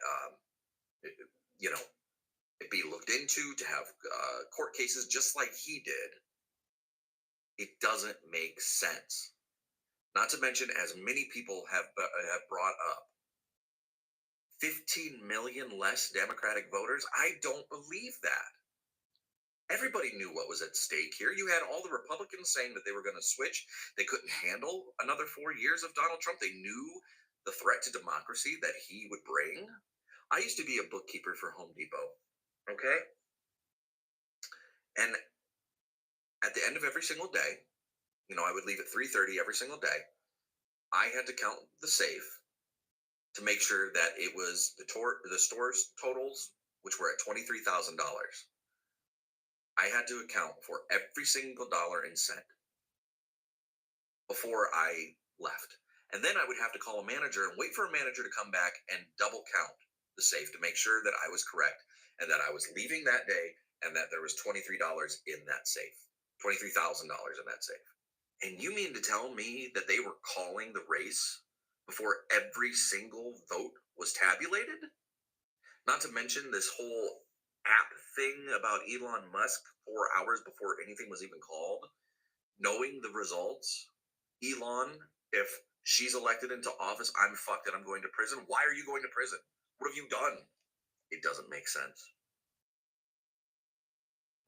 it be looked into, to have court cases just like he did. It doesn't make sense. Not to mention, as many people have brought up, 15 million less Democratic voters. I don't believe that. Everybody knew what was at stake here. You had all the Republicans saying that they were going to switch. They couldn't handle another 4 years of Donald Trump. They knew the threat to democracy that he would bring. I used to be a bookkeeper for Home Depot. Okay? And at the end of every single day, I would leave at 3:30 every single day. I had to count the safe to make sure that it was the store's totals, which were at $23,000. I had to account for every single dollar and cent before I left. And then I would have to call a manager and wait for a manager to come back and double count the safe to make sure that I was correct and that I was leaving that day and that there was $23 in that safe, $23,000 in that safe. And you mean to tell me that they were calling the race before every single vote was tabulated? Not to mention this whole app thing about Elon Musk 4 hours before anything was even called. Knowing the results, Elon, if she's elected into office, I'm fucked and I'm going to prison. Why are you going to prison? What have you done? It doesn't make sense.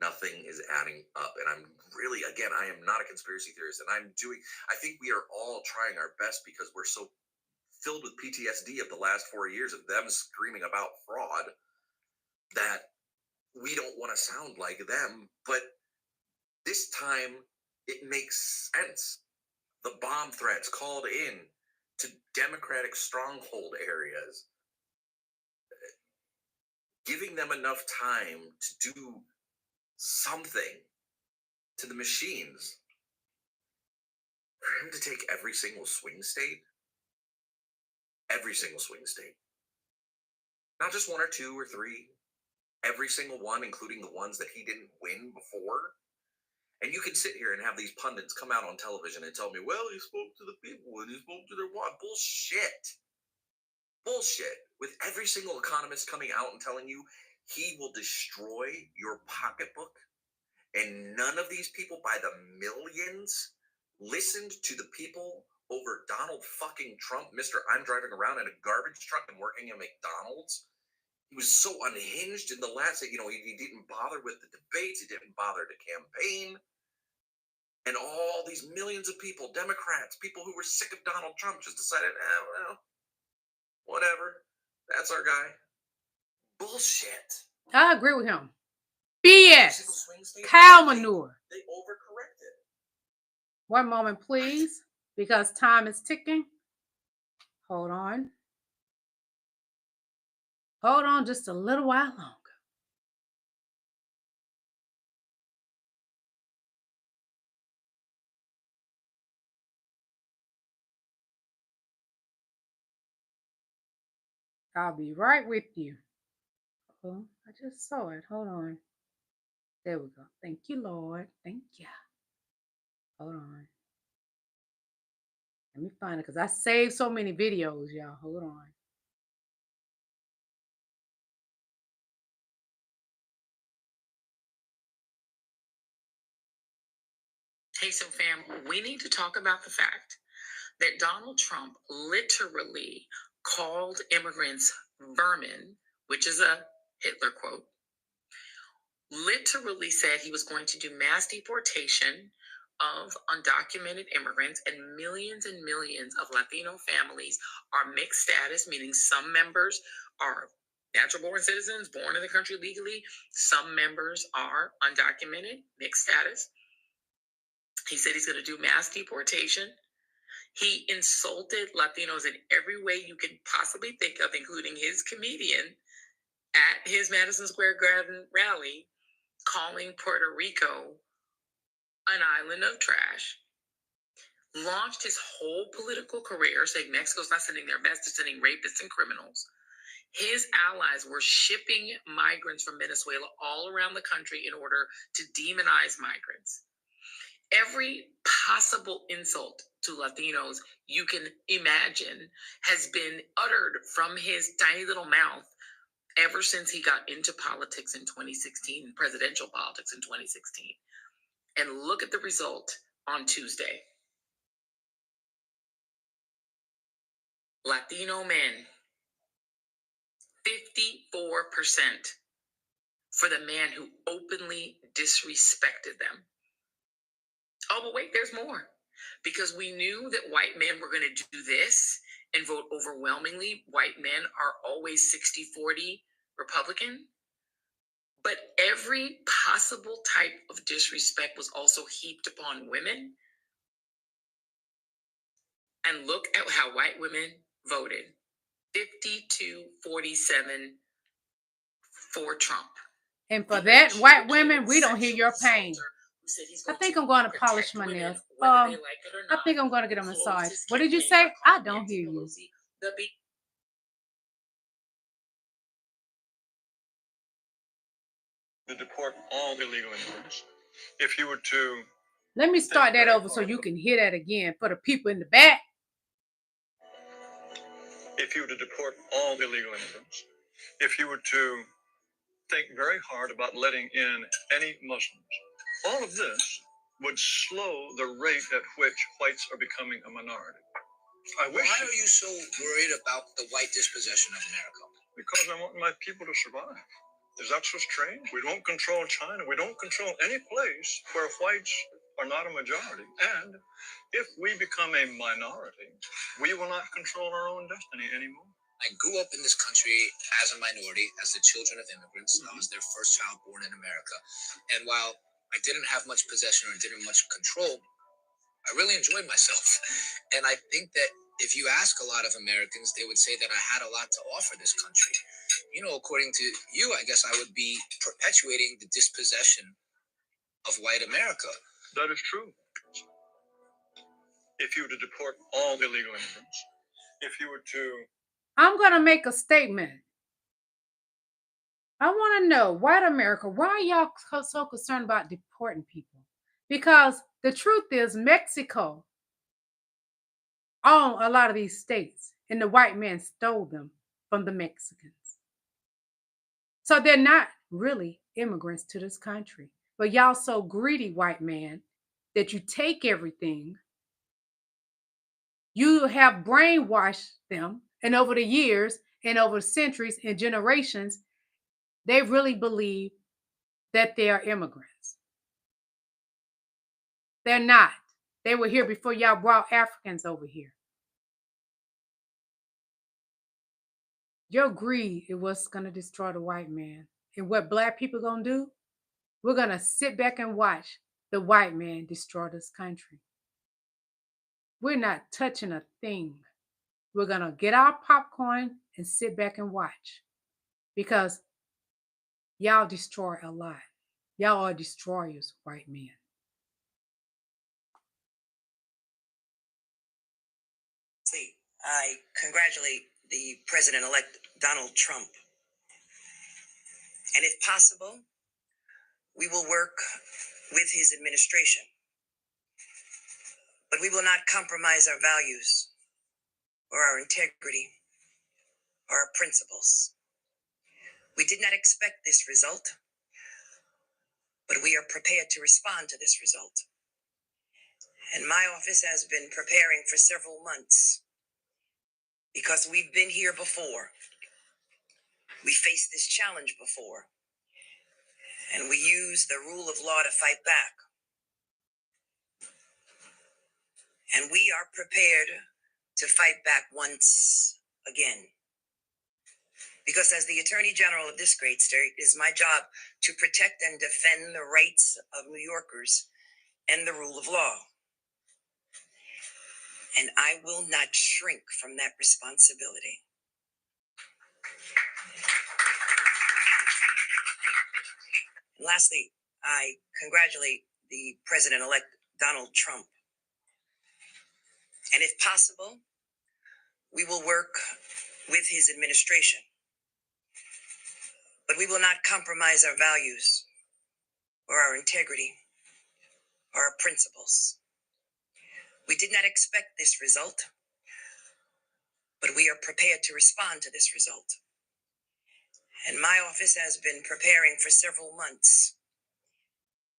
Nothing is adding up. And I'm really, again, I am not a conspiracy theorist. And I think we are all trying our best because we're so filled with PTSD of the last 4 years of them screaming about fraud that we don't want to sound like them. But this time it makes sense. The bomb threats called in to Democratic stronghold areas, giving them enough time to do something to the machines. For him to take every single swing state, not just 1 or 2 or 3, every single one, including the ones that he didn't win before. And you can sit here and have these pundits come out on television and tell me, well, he spoke to the people and he spoke to their what? Bullshit. With every single economist coming out and telling you he will destroy your pocketbook, and none of these people by the millions listened to the people over Donald fucking Trump, Mr. I'm driving around in a garbage truck and working at McDonald's. He was so unhinged in the last, he didn't bother with the debates. He didn't bother to campaign. And all these millions of people, Democrats, people who were sick of Donald Trump, just decided, well, whatever. That's our guy. Bullshit. I agree with him. BS. Cow manure. They overcorrected. One moment, please, because time is ticking. Hold on. Hold on just a little while longer. I'll be right with you. Oh, I just saw it. Hold on. There we go. Thank you, Lord. Thank you. Hold on. Let me find it because I saved so many videos, y'all. Hold on. Hey, so fam, we need to talk about the fact that Donald Trump literally called immigrants vermin, which is a Hitler quote, literally said he was going to do mass deportation of undocumented immigrants, and millions of Latino families are mixed status, meaning some members are natural born citizens born in the country legally, some members are undocumented, mixed status. He said he's going to do mass deportation. He insulted Latinos in every way you can possibly think of, including his comedian at his Madison Square Garden rally, calling Puerto Rico an island of trash. Launched his whole political career saying Mexico's not sending their best, they're sending rapists and criminals. His allies were shipping migrants from Venezuela all around the country in order to demonize migrants. Every possible insult to Latinos you can imagine has been uttered from his tiny little mouth ever since he got into politics in 2016, presidential politics in 2016. And look at the result on Tuesday. Latino men, 54% for the man who openly disrespected them. Oh, but wait, there's more. Because we knew that white men were going to do this and vote overwhelmingly. White men are always 60-40 Republican. But every possible type of disrespect was also heaped upon women. And look at how white women voted. 52-47 for Trump. And for that, white women, we don't hear your pain. I think I'm going to polish my nails. I think I'm going to get a massage. What did you say? I don't hear you. To deport all illegal immigrants. If you were to... Let me start that over so you can hear that again for the people in the back. If you were to deport all illegal immigrants, if you were to think very hard about letting in any Muslims, all of this would slow the rate at which whites are becoming a minority. Why are you so worried about the white dispossession of America? Because I want my people to survive. Is that so strange? We don't control China. We don't control any place where whites are not a majority. And if we become a minority, we will not control our own destiny anymore. I grew up in this country as a minority, as the children of immigrants. I was their first child born in America. And while I didn't have much possession or didn't much control, I really enjoyed myself. And I think that if you ask a lot of Americans, they would say that I had a lot to offer this country. You know, according to you, I guess I would be perpetuating the dispossession of white America. That is true. If you were to deport all illegal immigrants, if you were to... I'm going to make a statement. I want to know, white America, why are y'all so concerned about deporting people? Because the truth is Mexico owned a lot of these states, and the white man stole them from the Mexicans. So they're not really immigrants to this country. But y'all so greedy, white man, that you take everything. You have brainwashed them, and over the years and over centuries and generations, they really believe that they are immigrants. They're not. They were here before y'all brought Africans over here. Your greed is what's going to destroy the white man. And what black people going to do? We're going to sit back and watch the white man destroy this country. We're not touching a thing. We're going to get our popcorn and sit back and watch. Because y'all destroy a lot. Y'all are destroyers, white men. I congratulate the President-elect Donald Trump. And if possible, we will work with his administration. But we will not compromise our values or our integrity or our principles. We did not expect this result, but we are prepared to respond to this result. And my office has been preparing for several months because we've been here before. We faced this challenge before, and we used the rule of law to fight back. And we are prepared to fight back once again. Because as the Attorney General of this great state, it is my job to protect and defend the rights of New Yorkers and the rule of law. And I will not shrink from that responsibility. And lastly, I congratulate the President-elect Donald Trump. And if possible, we will work with his administration. But we will not compromise our values or our integrity or our principles. We did not expect this result, but we are prepared to respond to this result. And my office has been preparing for several months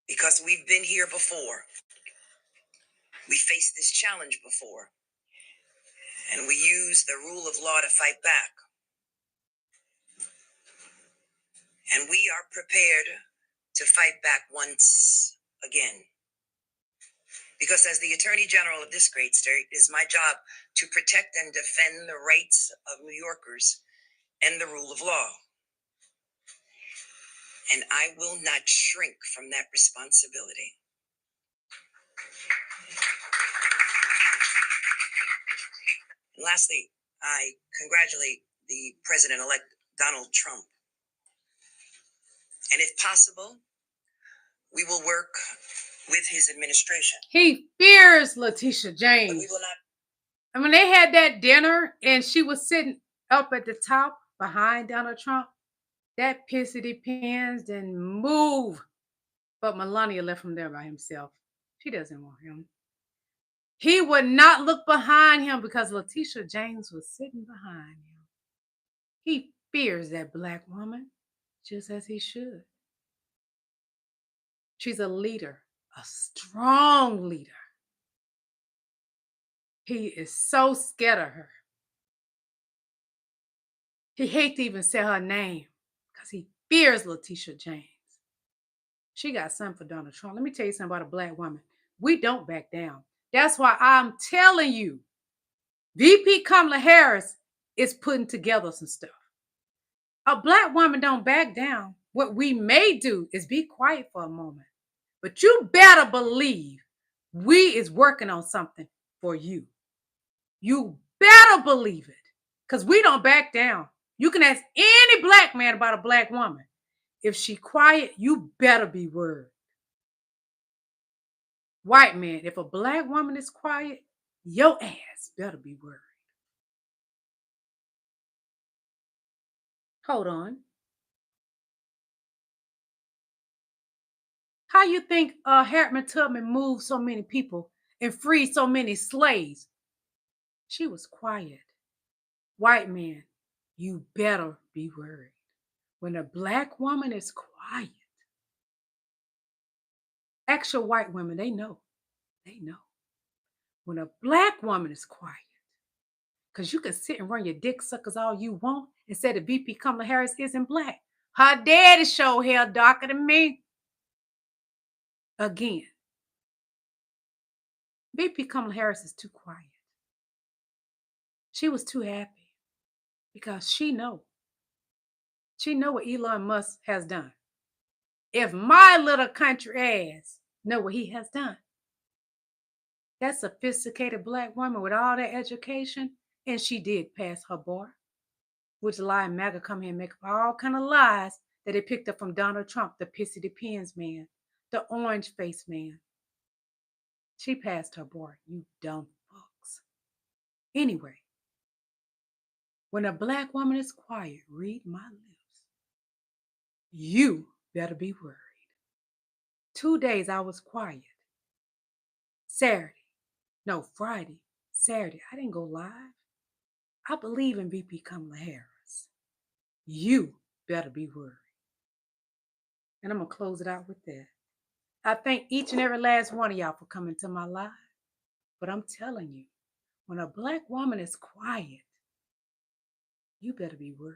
because we've been here before. We faced this challenge before, and we used the rule of law to fight back. And we are prepared to fight back once again. Because as the Attorney General of this great state, it is my job to protect and defend the rights of New Yorkers and the rule of law. And I will not shrink from that responsibility. And lastly, I congratulate the President-elect Donald Trump. And if possible, we will work with his administration. He fears Letitia But James. we will not. I mean, they had that dinner and she was sitting up at the top behind Donald Trump. That pissy depends didn't move. But Melania left him there by himself. She doesn't want him. He would not look behind him because Letitia James was sitting behind him. He fears that black woman, just as he should. She's a leader, a strong leader. He is so scared of her. He hates to even say her name because he fears Letitia James. She got something for Donald Trump. Let me tell you something about a black woman. We don't back down. That's why I'm telling you, VP Kamala Harris is putting together some stuff. A black woman don't back down. What we may do is be quiet for a moment. But you better believe we is working on something for you. You better believe it. Because we don't back down. You can ask any black man about a black woman. If she quiet, you better be worried. White man, if a black woman is quiet, your ass better be worried. Hold on. How you think Harriet Tubman moved so many people and freed so many slaves? She was quiet. White man, you better be worried. When a black woman is quiet, actual white women, they know. They know. When a black woman is quiet, because you can sit and run your dick suckers all you want and say the VP Kamala Harris isn't black. Her daddy show hair darker than me. Again, VP Kamala Harris is too quiet. She was too happy because she know what Elon Musk has done. If my little country ass know what he has done, that sophisticated black woman with all that education, and she did pass her bar, which lie MAGA come here and make up all kind of lies that they picked up from Donald Trump, the pissy depends man, the orange face man. She passed her bar, you dumb fucks. Anyway, When a black woman is quiet, read my lips. You better be worried. 2 days I was quiet. Friday, Saturday, I didn't go live. I believe in VP Kamala Harris. You better be worried. And I'm going to close it out with that. I thank each and every last one of y'all for coming to my live. But I'm telling you, when a black woman is quiet, you better be worried.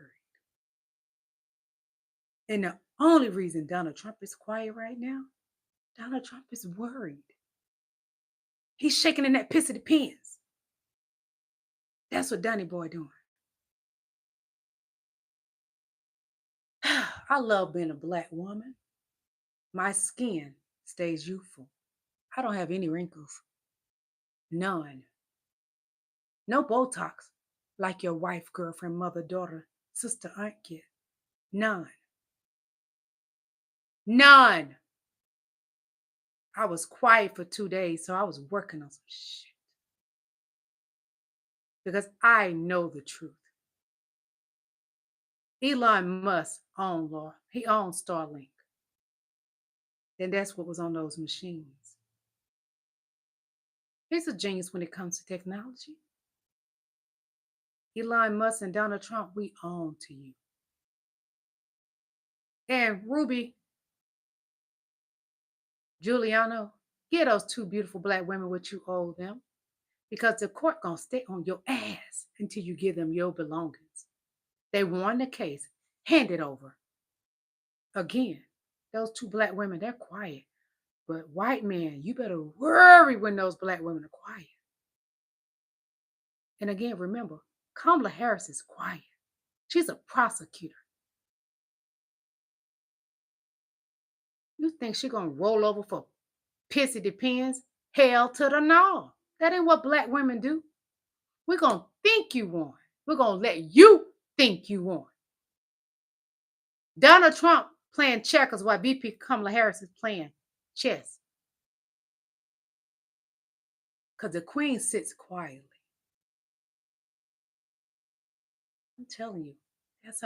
And the only reason Donald Trump is quiet right now, Donald Trump is worried. He's shaking in that piss of the pants. That's what Donny Boy doing. I love being a black woman. My skin stays youthful. I don't have any wrinkles. None. No Botox like your wife, girlfriend, mother, daughter, sister, aunt get. None. None. I was quiet for 2 days, so I was working on some shit. Because I know the truth. Elon Musk owns law. He owns Starlink. And that's what was on those machines. He's a genius when it comes to technology. Elon Musk and Donald Trump, we own to you. And Ruby Giuliano, get those 2 beautiful black women what you owe them. Because the court gonna stay on your ass until you give them your belongings. They won the case. Hand it over. Again, those 2 black women, they're quiet. But white man, you better worry when those black women are quiet. And again, remember, Kamala Harris is quiet. She's a prosecutor. You think she's going to roll over for pissy depends? Hell to the no. That ain't what black women do. We're going to think you won. We're going to let you think you won. Donald Trump playing checkers while VP Kamala Harris is playing chess. Because the queen sits quietly. I'm telling you, that's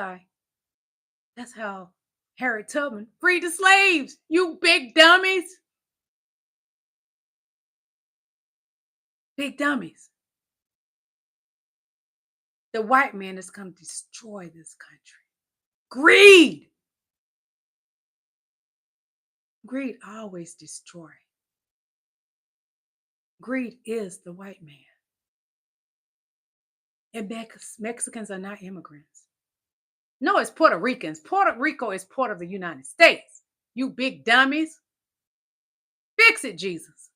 how Harriet Tubman freed the slaves, you big dummies. Big dummies. The white man is going to destroy this country. Greed. Greed always destroys. Greed is the white man. And Mexicans are not immigrants. No, it's Puerto Ricans. Puerto Rico is part of the United States. You big dummies. Fix it, Jesus.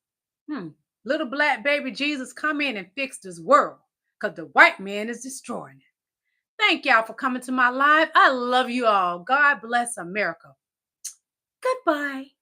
Little black baby Jesus, come in and fix this world. Because the white man is destroying it. Thank y'all for coming to my live. I love you all. God bless America. Goodbye.